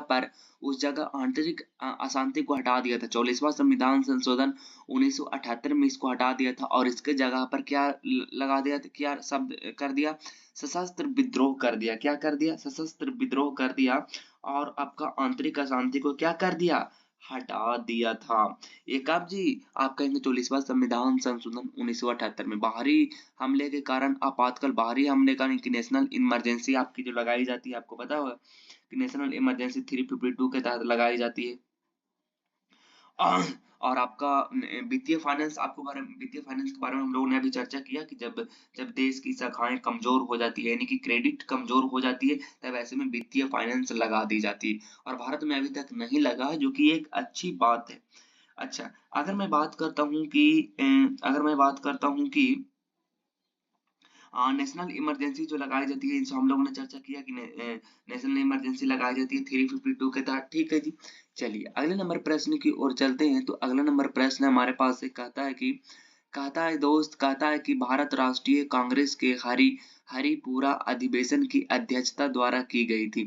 आंतरिक अशांति को हटा दिया था। 44वां संविधान संशोधन 1978 में इसको हटा दिया था और इसके जगह पर क्या लगा दिया था, क्या शब्द कर दिया, सशस्त्र विद्रोह कर दिया। क्या कर दिया? सशस्त्र विद्रोह कर दिया। और आपका आंतरिक अशांति को क्या कर दिया? हटा दिया था। ये कब जी? आप कहेंगे 44वां संविधान संशोधन 1978 में। बाहरी हमले के कारण आपातकाल, बाहरी हमले का कि नेशनल इमरजेंसी आपकी जो लगाई जाती है, आपको पता होगा कि नेशनल इमरजेंसी 352 के तहत लगाई जाती है। और आपका वित्तीय फाइनेंस, आपको बारे में वित्तीय फाइनेंस के बारे में हम लोगों ने अभी चर्चा किया कि जब जब देश की शाखाएं कमजोर हो जाती है, यानी कि क्रेडिट कमजोर हो जाती है, तब ऐसे में वित्तीय फाइनेंस लगा दी जाती है, और भारत में अभी तक नहीं लगा है, जो कि एक अच्छी बात है। अच्छा, अगर मैं बात करता हूँ कि अगर मैं बात करता हूँ कि नेशनल इमरजेंसी जो लगाई जाती है, इनसे हम लोगों ने चर्चा किया कि नेशनल इमरजेंसी लगाई जाती है 352 के तहत। ठीक है जी, चलिए अगले नंबर प्रश्न की ओर चलते हैं। तो अगला नंबर प्रश्न हमारे पास से कहता है दोस्त, कहता है कि भारत राष्ट्रीय कांग्रेस के हरिपुरा अधिवेशन की अध्यक्षता द्वारा की गई थी।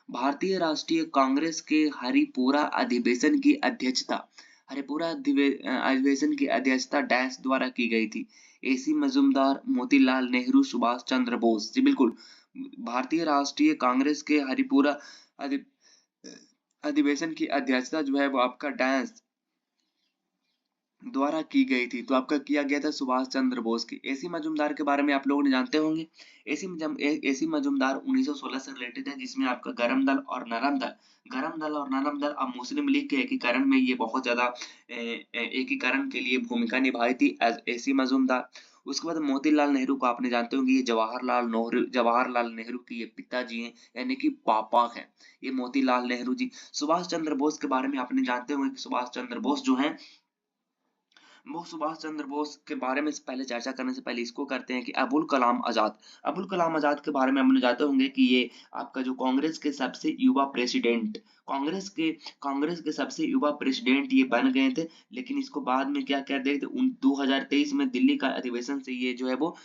भारतीय राष्ट्रीय कांग्रेस के हरिपुरा अधिवेशन की अध्यक्षता, अधिवेशन की अध्यक्षता डैश द्वारा की गई थी। एसी मजूमदार, मोतीलाल नेहरू, सुभाष चंद्र बोस। जी बिल्कुल, भारतीय राष्ट्रीय कांग्रेस के हरिपुरा अधि अधिवेशन की अध्यक्षता जो है वो आपका डैश द्वारा की गई थी। तो आपका किया गया था सुभाष चंद्र बोस की। एसी मजूमदार के बारे में आप लोगों ने जानते होंगे। एसी मजूमदार 1916 से रिलेटेड है, जिसमें आपका गरम दल और नरम दल अब मुस्लिम लीग के एकीकरण में ये बहुत ज्यादा एकीकरण के लिए भूमिका निभाई थी एज एसी मजूमदार। उसके बाद मोतीलाल नेहरू को आपने जानते होंगे, ये जवाहरलाल नेहरू के ये पिताजी हैं, यानी कि पापा हैं ये मोतीलाल नेहरू जी। सुभाष चंद्र बोस के बारे में आपने जानते होंगे कि सुभाष चंद्र बोस जो हैं, वो सुभाष चंद्र बोस के बारे में पहले चर्चा करने से पहले इसको करते हैं कि अबुल कलाम आजाद के बारे में हम जानते होंगे कि ये आपका जो कांग्रेस के सबसे युवा प्रेसिडेंट, कांग्रेस के सबसे युवा प्रेसिडेंट ये बन गए थे। लेकिन इसको बाद में क्या कर दिए थे, 2023 में दिल्ली का अधिवेशन से ये जो है वो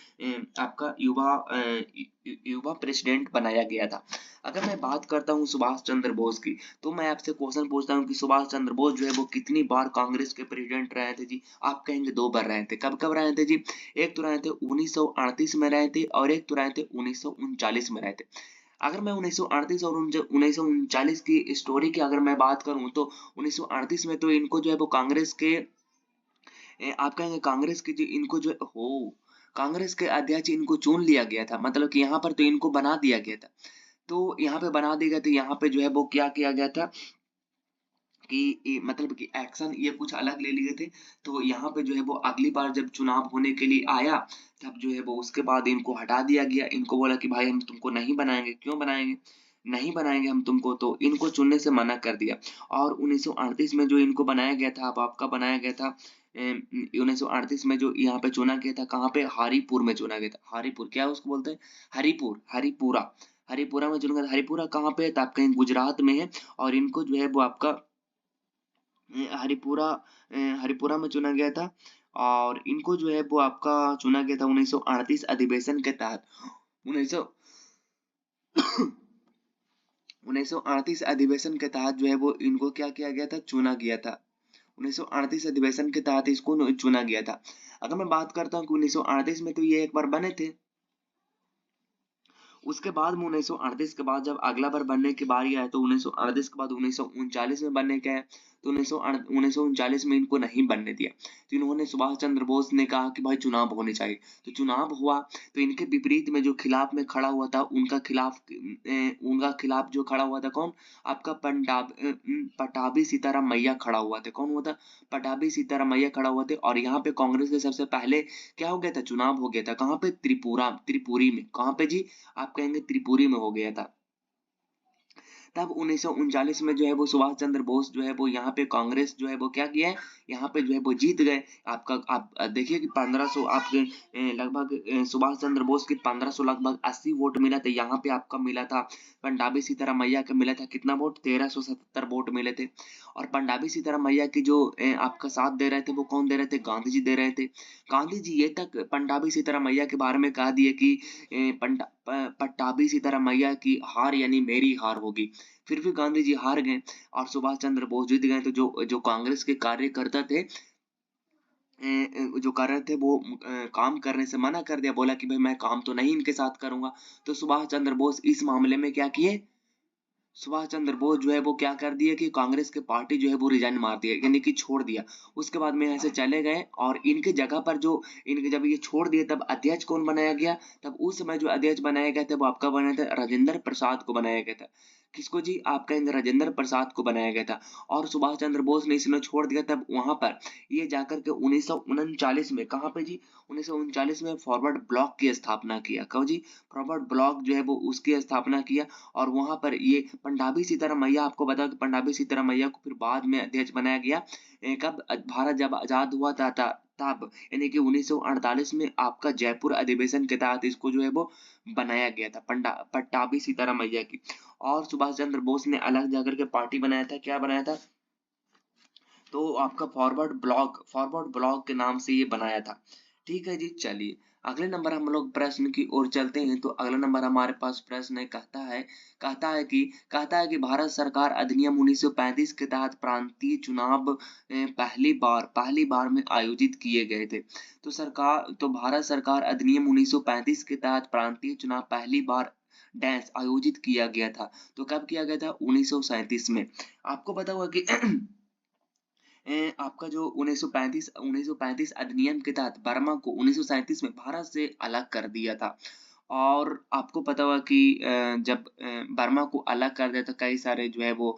आपका युवा प्रेसिडेंट बनाया गया था। अगर मैं बात करता हूँ सुभाष चंद्र बोस की, तो मैं आपसे क्वेश्चन पूछता हूँ कि सुभाष चंद्र बोस जो है वो कितनी बार कांग्रेस के प्रेसिडेंट रहे थे जी? आप कहेंगे 2 बार रहे थे। कब कब रहे थे जी? एक तो रहे थे 1938 में रहे थे, और एक तो रहे थे 1939 में रहे थे। अगर मैं 1938 और 1939 की स्टोरी की अगर मैं बात करूं, तो 1938 में तो इनको जो है वो कांग्रेस के आप कहेंगे कांग्रेस के जो इनको जो हो कांग्रेस के अध्यक्ष इनको चुन लिया गया था, मतलब कि यहाँ पर तो इनको बना दिया गया था। तो यहाँ पे बना दिया गया, तो यहाँ पे जो है वो क्या किया गया था कि मतलब कि एक्शन ये कुछ अलग ले लिए थे। तो यहाँ पे जो है वो अगली बार जब चुनाव होने के लिए आया, तब जो है वो उसके बाद इनको हटा दिया गया। इनको बोला कि भाई हम तुमको नहीं बनाएंगे। क्यों बनाएंगे? नहीं बनाएंगे हम तुमको, तो इनको चुनने से मना कर दिया। और 1938 में जो इनको बनाया गया था, अब आपका बनाया गया था 1938 में जो यहाँ पे चुना गया था, कहाँ पे? हारीपुर में चुना गया था। हारीपुर, क्या उसको बोलते हैं? हरिपुरा में चुना गया था। हरिपुरा कहाँ पे है? तो आप कहीं गुजरात में है। और इनको जो है वो आपका हरिपुरा हरिपुरा में चुना गया था। और इनको जो है वो आपका चुना गया था 1938 अधिवेशन के तहत। 1900 1938 अधिवेशन के तहत जो है वो इनको क्या किया गया था? चुना गया था। 1938 अधिवेशन के तहत इसको चुना गया था। अगर मैं बात करता हूँ कि 1938 में तो ये एक बार बने थे। उसके बाद में 1938 के बाद जब अगला बार बनने की बारी आए, तो 1938 के बाद 1939 में बनने के आए। तो 1939 में इनको नहीं बनने दिया। तो इन्होंने सुभाष चंद्र बोस ने कहा कि भाई चुनाव होने चाहिए। तो चुनाव हुआ, तो इनके विपरीत में जो खिलाफ में खड़ा हुआ था, उनका खिलाफ जो खड़ा हुआ था कौन? आपका पटाभी सीताराम मैया खड़ा हुआ था। कौन हुआ था? पटाभी सीताराम मैया खड़ा हुआ थे। और यहाँ पे कांग्रेस से सबसे पहले क्या हो गया था? चुनाव हो गया था। कहाँ पे? त्रिपुरी में। कहाँ पे जी? आप कहेंगे त्रिपुरी में हो गया था। तब 1939 में जो है वो सुभाष चंद्र बोस जो है वो यहाँ पे कांग्रेस जो है वो क्या किया है, यहाँ पे जो है वो जीत गए। आप देखिए कि 1500 आपके लगभग सुभाष चंद्र बोस के 1500 लगभग 80 वोट मिला था। यहाँ पे आपका मिला था पंडाबी सीताराम मैया का मिला था कितना वोट? 1377 वोट मिले थे। और पंडाबी सीताराम मैया की जो आपका साथ दे रहे थे वो कौन दे रहे थे? गांधी जी दे रहे थे। गांधी जी ये तक पंडाबी सीताराम मैया के बारे में कह दिए कि पट्टाभी सीताराम मैया की हार यानी मेरी हार होगी। फिर भी गांधी जी हार गए और सुभाष चंद्र बोस जीत गए। तो जो जो कांग्रेस के कार्यकर्ता थे, जो कर रहे थे वो काम करने से मना कर दिया। बोला कि भाई मैं काम तो नहीं इनके साथ करूंगा। तो सुभाष चंद्र बोस इस मामले में क्या किए? सुभाष चंद्र बोस जो है वो क्या कर दिए कि कांग्रेस के पार्टी जो है वो रिजाइन मार दिया, यानी कि छोड़ दिया। उसके बाद में यहाँ से चले गए और इनके जगह पर जो इनके जब ये छोड़ दिए तब अध्यक्ष कौन बनाया गया? तब उस समय जो अध्यक्ष बनाया गया था वो आपका बनाया था राजेंद्र प्रसाद को बनाया गया था। किसको जी? आप कहेंगे राजेंद्र प्रसाद को बनाया गया था। और सुभाष चंद्र बोस ने इसने छोड़ दिया। तब वहां पर ये जाकर के 1939 में कहाँ पे जी? 1939 में फॉरवर्ड ब्लॉक की स्थापना किया। कहो जी? फॉरवर्ड ब्लॉक जो है वो उसकी स्थापना किया। और वहां पर ये पंडाबी सीताराम मैया, आपको बता कि पंडाबी सीताराम मैया को फिर बाद में अध्यक्ष बनाया गया। कब? भारत जब आजाद हुआ था तब यानी कि 1948 में आपका जयपुर अधिवेशन के तहत इसको जो है वो बनाया गया था पट्टाभी सीताराम मैया की। और सुभाष चंद्र बोस ने अलग जाकर के पार्टी बनाया था। क्या बनाया था? तो आपका फॉरवर्ड ब्लॉक के नाम से ये बनाया था। ठीक है जी, चलिए अगले नंबर हम लोग प्रश्न की ओर चलते हैं। तो अगला नंबर हमारे पास प्रश्न है, कहता है कि भारत सरकार अधिनियम 1935 के तहत प्रांतीय चुनाव पहली बार में आयोजित किए गए थे। तो भारत सरकार अधिनियम 1935 के तहत प्रांतीय चुनाव पहली बार डैश आयोजित किया गया था। तो कब किया गया था? 1937 में। आपको पता होगा कि आपका जो 1935 अधिनियम के तहत बर्मा को 1937 में भारत से अलग कर दिया था। और आपको पता होगा कि जब बर्मा को अलग कर दिया तो कई सारे जो है वो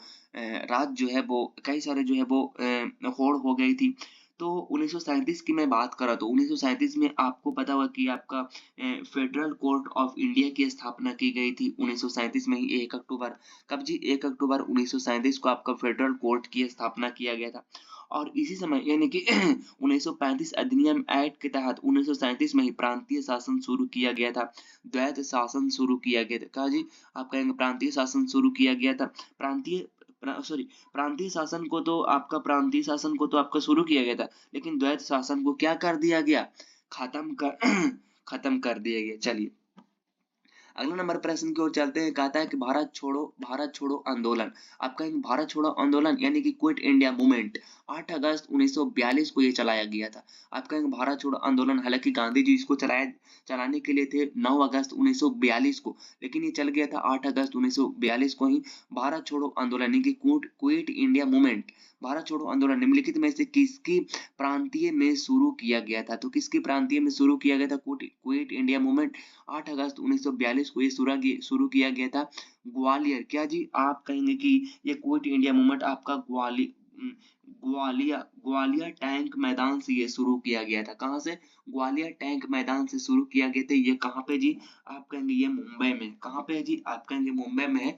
होड़ हो गई थी। तो 1937 की मैं बात करा तो 1937 में आपको पता होगा कि आपका फेडरल कोर्ट ऑफ इंडिया की स्थापना की गई थी 1937 में ही 1 अक्टूबर। कब जी? 1 अक्टूबर 1937 को आपका फेडरल कोर्ट की स्थापना किया गया था। और इसी समय यानी कि 1935 अधिनियम एक्ट के तहत 1937 में ही प्रांतीय शासन शुरू किया गया था। द्वैत शासन शुरू किया गया था। कहा जी? आप कहेंगे प्रांतीय शासन शुरू किया गया था। प्रांतीय शासन को तो आपका शुरू किया गया था, लेकिन द्वैत शासन को क्या कर दिया गया? खत्म कर खत्म कर दिया गया। चलिए अगला नंबर प्रश्न की ओर चलते हैं। कहता है कि भारत छोड़ो आंदोलन। आप कहेंगे भारत छोड़ो आंदोलन यानी कि क्विट इंडिया मूवमेंट 8 अगस्त 1942 को ये चलाया गया था। आप कहेंगे भारत छोड़ो आंदोलन, हालांकि गांधी जी इसको चलाने के लिए थे 9 अगस्त 1942 को, लेकिन ये चल गया था 8 अगस्त 1942 को ही। भारत छोड़ो आंदोलन यानी कि क्विट इंडिया मूवमेंट, भारत छोड़ो आंदोलन निम्नलिखित में से किसकी प्रांतीय में शुरू किया गया था? तो किसकी प्रांतीय में शुरू किया गया था क्विट इंडिया मूवमेंट? 8 अगस्त 1942 को ये शुरू किया गया था ग्वालियर। क्या जी? आप कहेंगे कि ये क्विट इंडिया मूवमेंट आपका ग्वालियर टैंक मैदान से ये शुरू किया गया था। कहाँ से? ग्वालियर टैंक मैदान से शुरू किया गया था। ये कहाँ पे जी? आप कहेंगे ये मुंबई में। कहाँ पे है जी? आप कहेंगे मुंबई में है।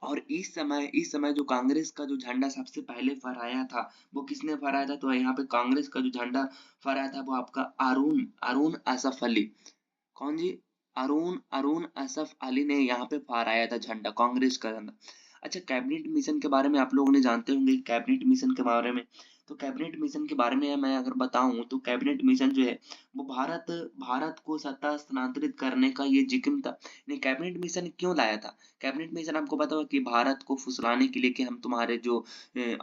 और इस समय जो कांग्रेस का जो झंडा सबसे पहले फहराया था वो किसने फहराया था? तो यहाँ पे कांग्रेस का जो झंडा फहराया था वो आपका अरुण असफ अली। कौन जी? अरुण असफ अली ने यहाँ पे फहराया था झंडा, कांग्रेस का झंडा। अच्छा, कैबिनेट मिशन के बारे में आप लोगों ने जानते होंगे। कैबिनेट मिशन के बारे में, तो कैबिनेट मिशन के बारे में मैं अगर बताऊं तो कैबिनेट मिशन जो है वो भारत को सत्ता हस्तांतरित करने का ये जिक्र था। नहीं, कैबिनेट मिशन क्यों लाया था? कैबिनेट मिशन आपको पता होगा कि भारत को फुसलाने के लिए कि हम तुम्हारे जो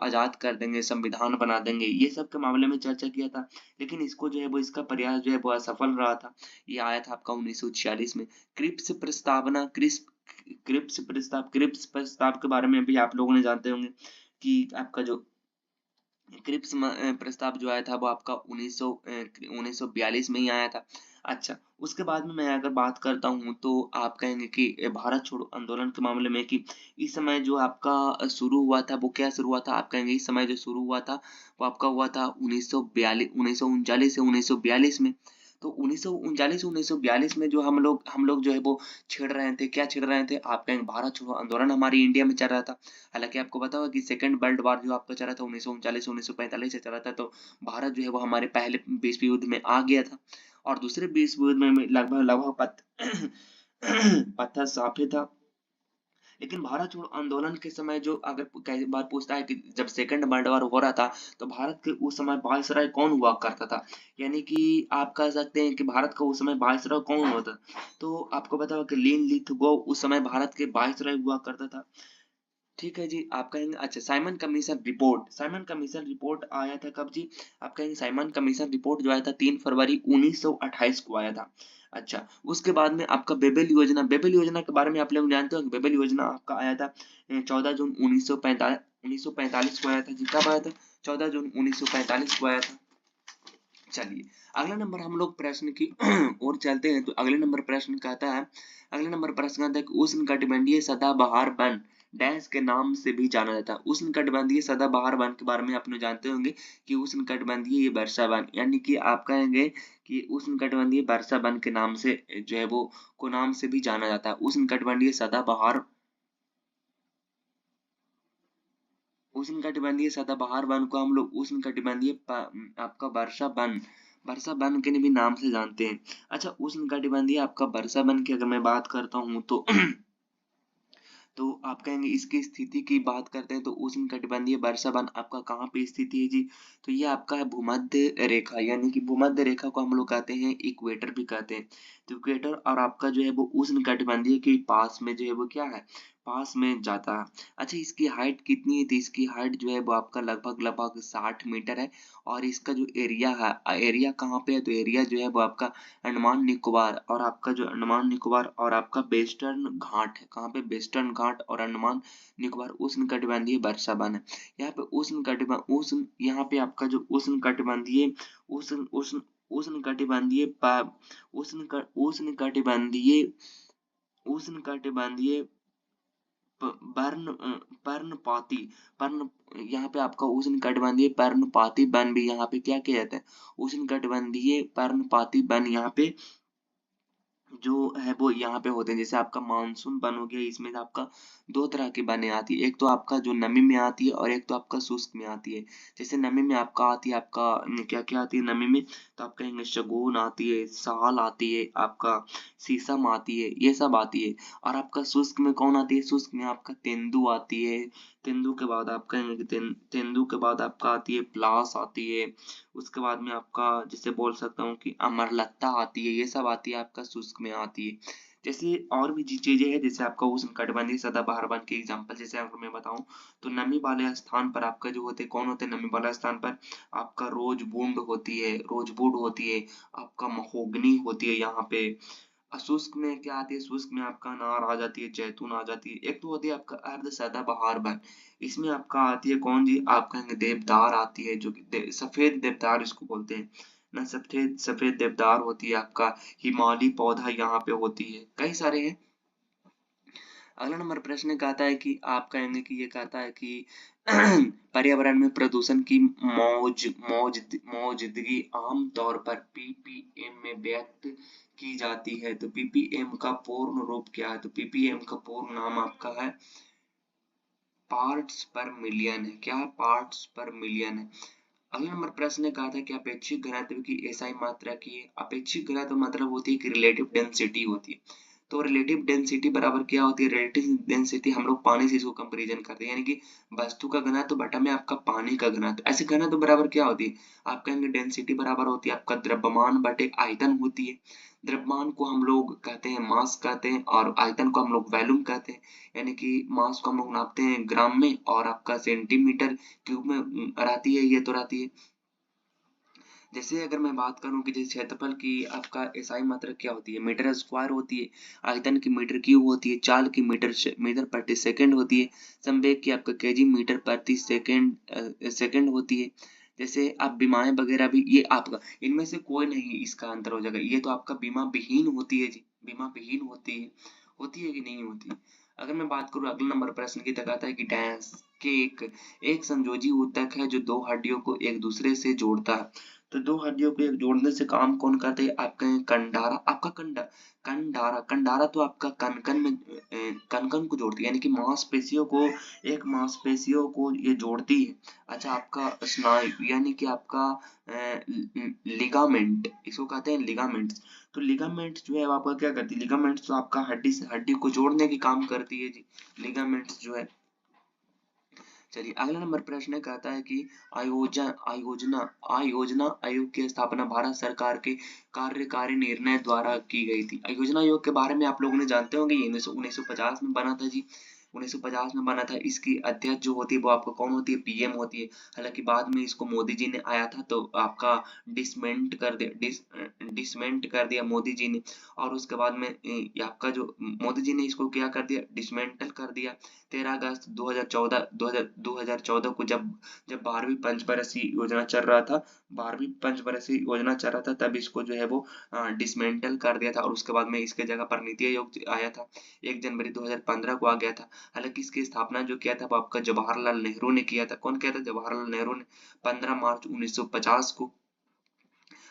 आजाद कर देंगे, संविधान बना देंगे, ये सब के मामले में चर्चा किया था। लेकिन इसको जो है वो इसका प्रयास जो है वो असफल रहा था। ये आया था आपका 1946 में। क्रिप्स प्रस्ताव के बारे में भी आप लोगों ने जानते होंगे। कि आपका जो क्रिप्स प्रस्ताव जो आया था वो आपका 1942 में ही आया था। अच्छा, उसके बाद में मैं अगर बात करता हूँ तो आप कहेंगे कि भारत छोड़ो आंदोलन के मामले में कि इस समय जो आपका शुरू हुआ था वो क्या शुरू हुआ था? आप कहेंगे इस समय जो शुरू हुआ था वो आपका हुआ था 1939 से 1942 में। तो 1939 में जो हम लोग जो है वो छेड़ रहे थे, क्या छेड़ रहे थे? आप कहेंगे भारत छोड़ो आंदोलन हमारे इंडिया में चल रहा था। हालांकि आपको पता होगा कि सेकंड वर्ल्ड वॉर जो आपका चला था 1939 से 1945 से चला था, तो भारत जो है वो हमारे पहले विश्व युद्ध में आ गया था और दूसरे विश्व युद्ध में लगभग लगभग पत्थर साफे था। लेकिन भारत छोड़ो आंदोलन के समय जो अगर कई बार पूछता है कि जब सेकंड वर्ल्ड वॉर हो रहा था तो भारत के उस समय वायसराय कौन हुआ करता था, यानी कि आप कह सकते हैं कि भारत का उस समय वायसराय कौन होता, तो आपको पता होगा कि लिन लिथगो उस समय भारत के वायसराय हुआ करता था। ठीक है जी, आप कहेंगे अच्छा साइमन कमीशन रिपोर्ट आया था कब जी? आप कहेंगे साइमन कमीशन रिपोर्ट जो आया था 3 फरवरी 1928 को आया था। अच्छा, उसके बाद में आपका बेबेल योजना के बारे में आप लोग जानते हो कि बेबेल योजना आपका आया था 14 जून 1945 को आया था जी। कब आया था? 14 जून 1945 को आया था। चलिए, अगला नंबर हम लोग प्रश्न की ओर चलते हैं तो अगले नंबर प्रश्न कहता है, अगला नंबर प्रश्न कहता है कि उष्णकटिबंधीय सदाबहार वन डैश के नाम से भी जाना जाता है। उष्णकटिबंधीय सदाबहार वन के बारे में आप लोग जानते होंगे कि उष्णकटिबंधीय वर्षा वन, यानी कि आप कहेंगे कि उष्णकटिबंधीय वर्षा वन के नाम से जो है वो को नाम से भी जाना जाता है। उष्णकटिबंधीय सदाबहार वन को हम लोग आपका वर्षा वन के भी नाम से जानते हैं। अच्छा, उष्णकटिबंधीय आपका वर्षा वन की अगर मैं बात करता हूँ तो तो आप कहेंगे इसकी स्थिति की बात करते हैं तो उष्णकटिबंधीय वर्षा वन आपका कहाँ पे स्थिति है जी? तो ये आपका है भूमध्य रेखा, यानी कि भूमध्य रेखा को हम लोग कहते हैं इक्वेटर भी कहते हैं। तो इक्वेटर और आपका जो है वो उष्णकटिबंधीय के पास में जो है वो क्या है, पास में जाता है। अच्छा, इसकी हाइट कितनी है? तो इसकी हाइट जो है वो आपका लगभग लगभग 60 मीटर है और इसका जो एरिया है, एरिया कहाँ पे है? तो एरिया जो है वो आपका अंडमान निकोबार और आपका जो अंडमान निकोबार और आपका वेस्टर्न घाट है। कहाँ पे? वेस्टर्न घाट और अंडमान निकोबार उष्णकटिबंधीय वर्षा वन है। यहाँ पे यहाँ पे आपका जो उष्ण उष्ण उष्णकटिबंधीय पा- उष्णकटिबंधीय उष्णकटिबंधीय पर्णपाती पर्ण यहाँ पे आपका उष्णकटिबंधीय पर्णपाती वन भी यहाँ पे क्या किया जाता है? उष्णकटिबंधीय पर्णपाती वन यहाँ पे जो है वो यहाँ पे होते हैं। जैसे आपका मानसून वन हो गया, इसमें आपका दो तरह की बनें आती है, एक तो आपका जो नमी में आती है और एक तो आपका शुष्क में आती है। जैसे नमी में आपका आती है, आपका क्या क्या आती है नमी में? तो आप कहेंगे शगुन आती है, साल आती है, आपका शीशम आती है, ये सब आती है। और आपका शुष्क में कौन आती है? शुष्क में आपका तेंदू आती है। तेंदू के बाद आप कहेंगे कि तेंदू के बाद आपका आती है प्लास आती है। उसके बाद में आपका जैसे बोल सकता हूँ कि अमरलत्ता आती है, ये सब आती है आपका शुष्क में आती है। जैसे और भी चीजें हैं, जैसे आपका उष्णकटिबंधीय सदाबहार वन के एग्जांपल जैसे अगर मैं बताऊं तो नमी वाले स्थान पर आपका जो होते हैं, कौन होते हैं नमी वाले स्थान पर? आपका रोजवुड होती है, आपका महोगनी होती है यहाँ पे। शुष्क में क्या आती है? शुष्क में आपका अनार आ जाती है, जैतून आ जाती है। एक तो होती है आपका अर्ध सदाबहार वन, इसमें आपका आती है कौन जी? आप कहेंगे देवदार आती है, जो कि सफेद देवदार इसको बोलते हैं ना, सफेद सफेद देवदार होती है आपका। हिमालय पौधा यहाँ पे होती है, कई सारे हैं। अगला नंबर प्रश्न कहता है कि आप कहेंगे कि ये कहता है कि पर्यावरण में प्रदूषण की मौजूदगी आमतौर पर पीपीएम में व्यक्त की जाती है। तो पीपीएम का पूर्ण रूप क्या है? तो पीपीएम का पूर्ण नाम आपका है पार्ट्स पर मिलियन है। क्या है? पार्ट्स पर मिलियन है। अगला नंबर प्रश्न ने कहा था कि अपेक्षित घनत्व की एसआई मात्रा की है। अपेक्षित घनत्व मतलब होती है कि रिलेटिव डेंसिटी होती है। तो रिलेटिव डेंसिटी बराबर क्या होती है? रिलेटिव डेंसिटी हम लोग पानी से इसको कंपैरिजन करते हैं, यानी कि वस्तु का घनत्व बटा में आपका पानी का घनत्व। ऐसे घनत्व बराबर क्या होती है? आप कहेंगे डेंसिटी बराबर होती है आपका द्रव्यमान बटे आयतन होती है। द्रव्यमान को हम लोग कहते हैं मास कहते हैं और आयतन को हम लोग वॉल्यूम कहते हैं। यानी कि मास को हम लोग नापते हैं ग्राम में और आपका सेंटीमीटर क्यूब में रहती है, ये तो रहती है। जैसे अगर मैं बात करूं कि जैसे क्षेत्रफल की आपका एसआई मात्रक क्या होती है, मीटर स्क्वायर होती है। आयतन की मीटर क्यूब होती है। चाल की मीटर प्रति सेकंड होती है। संवेग की आपका केजी मीटर प्रति सेकंड होती है। जैसे आप बीमाएं वगैरह भी ये आपका इनमें से कोई नहीं इसका आंसर हो जाएगा। ये तो आपका बीमा विहीन होती है जी, बीमा विहीन होती है कि नहीं होती। अगर मैं बात करूं अगला नंबर प्रश्न की, तो कहता है कि डैश के एक संयोजी ऊतक है जो दो हड्डियों को एक दूसरे से जोड़ता है। तो दो हड्डियों को एक जोड़ने से काम कौन करते हैं? आपका कंडारा, आपका कंडारा तो आपका कनकन में कनकन को जोड़ती है, यानी कि मांसपेशियों को, एक मांसपेशियों को ये जोड़ती है। अच्छा, आपका स्नायु यानी कि आपका लिगामेंट, इसको कहते हैं लिगामेंट। तो लिगामेंट जो है वो आपका क्या करती है? लिगामेंट तो आपका हड्डी से हड्डी को जोड़ने की काम करती है जी, लिगामेंट जो है। चलिए अगला नंबर प्रश्न कहता है कि आयोजना आयोजना आयोग की स्थापना भारत सरकार के कार्यकारी निर्णय द्वारा की गई थी। आयोजना आयोग के बारे में आप लोगों ने जानते होंगे, ये 1950 में बना था जी, 1950 में बना था। इसकी अध्यक्ष जो होती है वो आपको कौन होती है? पीएम होती है। हालांकि बाद में इसको मोदी जी ने आया था तो आपका डिसमेंट कर दिया मोदी जी ने। और उसके बाद में ये आपका जो मोदी जी ने इसको क्या कर दिया? डिसमेंटल कर दिया। 13 अगस्त 2014 को जब जब 12वीं पंचवर्षीय योजना चल रहा था, 12वीं पंचवर्षीय योजना चल रहा था, तब इसको जो है वो डिसमेंटल कर दिया था। और उसके बाद में इसके जगह पर नीति आयोग आया था, 1 जनवरी 2015 को आ गया था। हालांकि इसकी स्थापना जो किया था वो आपका जवाहरलाल नेहरू ने किया था। कौन किया था? जवाहरलाल नेहरू ने, 15 मार्च 1950 को।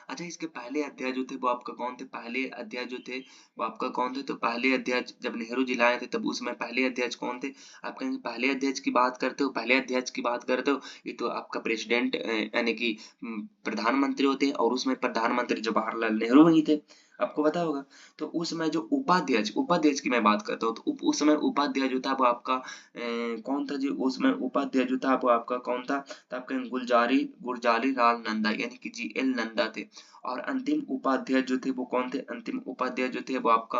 अच्छा, इसके पहले अध्याय जो थे वो आपका कौन थे? पहले अध्याय जो थे वो आपका कौन थे? तो पहले अध्याय जब नेहरू जी लाए थे तब उसमें पहले अध्याय कौन थे? आप कहेंगे पहले अध्याय की बात करते हो, पहले अध्याय की बात करते हो, ये तो आपका प्रेसिडेंट यानी कि प्रधानमंत्री होते हैं, और उसमें प्रधानमंत्री जवाहरलाल नेहरू वही थे, आपको पता होगा। तो उसमें जो उपाध्यक्ष उपाध्यक्ष की मैं बात करता हूँ, तो उसमें उपाध्यक्ष जो था वो आपका कौन था जी? उसमें उपाध्यक्ष जो था वो आपका कौन था? तो आपके गुरजारी लाल नंदा यानी कि GL नंदा थे। और अंतिम उपाध्याय जो थे वो कौन थे? अंतिम उपाध्याय जो थे वो आपका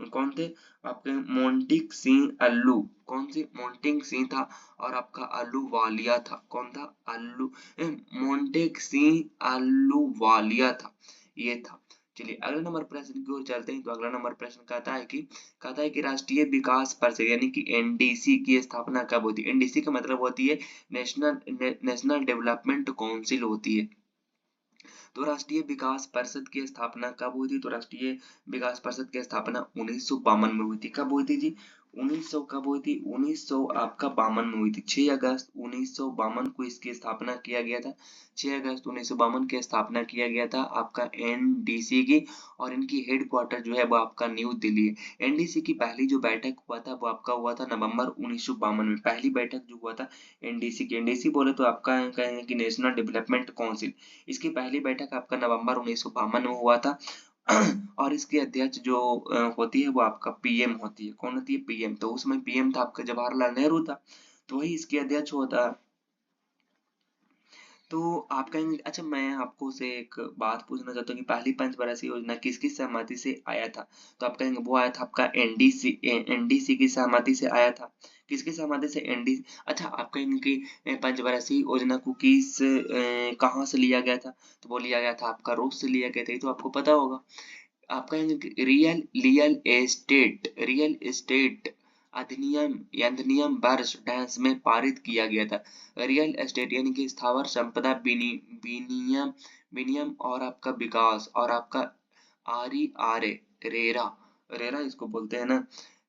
कौन थे? आपके मोंटिक सिंह अल्लू। कौन सी? मोंटिक सिंह था। और आपका अल्लूवालिया था। कौन था? मोंटेक सिंह अल्लूवालिया था, ये था। चलिए अगले नंबर प्रश्न की ओर चलते हैं। तो अगला नंबर प्रश्न कहता है कि राष्ट्रीय विकास परिषद यानी कि NDC की स्थापना कब होती है? NDC का मतलब होती है नेशनल डेवलपमेंट काउंसिल होती है। तो राष्ट्रीय विकास परिषद की स्थापना कब हुई थी? तो राष्ट्रीय विकास परिषद की स्थापना 1952 में हुई थी। कब हुई थी जी? 1900 कब हुई थी? 1900 आपका 52 में हुई थी। 6 अगस्त 1952 को इसकी स्थापना किया गया था। 6 अगस्त 1952 की स्थापना किया गया था आपका NDC की। और इनकी हेडक्वार्टर जो है वो आपका न्यू दिल्ली है। NDC की पहली जो बैठक हुआ था वो आपका हुआ था नवंबर 1952 में। पहली बैठक जो हुआ था NDC की, NDC बोले तो आपका कहेंगे कि नेशनल डेवलपमेंट काउंसिल, इसकी पहली बैठक आपका नवंबर 1952 में हुआ था। और इसकी अध्यक्ष जो होती है वो आपका पीएम होती है। कौन होती है? पीएम। तो उसमें पीएम था आपका जवाहरलाल नेहरू था, तो वही इसकी अध्यक्ष होता। तो आप कहेंगे, अच्छा मैं आपको से एक बात पूछना चाहता हूँ कि पहली पंचवर्षीय योजना किसकी सहमति से आया था? तो आप कहेंगे वो आया था आपका एनडीसी की सहमति से आया था। किसकी सहमति से? एनडीसी। अच्छा, आप कहेंगे कि पंचवर्षीय योजना को कहाँ से लिया गया था? तो वो लिया गया था आपका रूस से लिया गया था, ये तो आपको पता होगा। आप कहेंगे कि रियल एस्टेट अधिनियम वर्ष डैश में पारित किया गया था। रियल एस्टेट यानी कि स्थावर संपदा विनियम विनियम और आपका विकास और आपका RERA रेरा रेरा इसको बोलते हैं ना।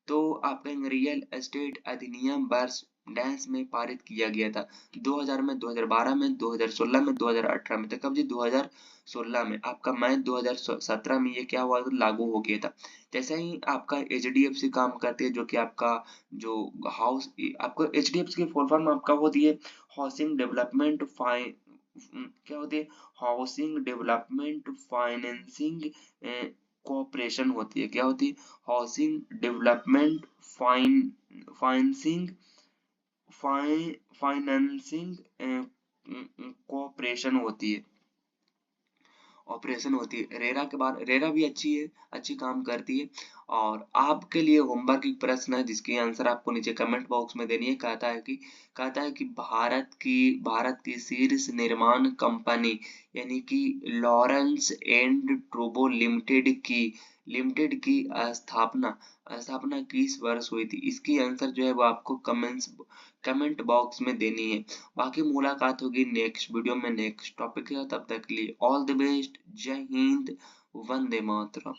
तो आप कहेंगे रियल एस्टेट अधिनियम वर्ष डैश में पारित किया गया था। 2000 में, 2012 में, 2016 में, 2018 में। तो कब जी? 2016 में। आपका मई 2017 में ये क्या हुआ था? लागू हो गया था। जैसे ही आपका HDFC काम करती है, जो कि आपका जो हाउस आपको HDFC की फुल फॉर्म आपका होती है हाउसिंग डेवलपमेंट क्या होती है? हाउसिंग डेवलपमेंट फाइनेंसिंग कॉर्पोरेशन होती है। क्या होती है? Housing development financing financing corporation होती है। ऑपरेशन होती है। रेरा के बाद रेरा भी अच्छी है, अच्छी काम करती है। और आपके लिए होमवर्क की प्रश्न है जिसकी आंसर आपको नीचे कमेंट बॉक्स में देनी है। कहता है कि भारत की शीर्ष निर्माण कंपनी यानी कि लॉरेंस एंड ट्रूबो लिमिटेड की स्थापना स्थापना किस वर्ष हुई थी। इसकी आंसर जो है वो आपको कमेंट बॉक्स में देनी है। बाकी मुलाकात होगी नेक्स्ट वीडियो में नेक्स्ट टॉपिक के साथ। तब तक के लिए ऑल द बेस्ट। जय हिंद, वंदे मातरम।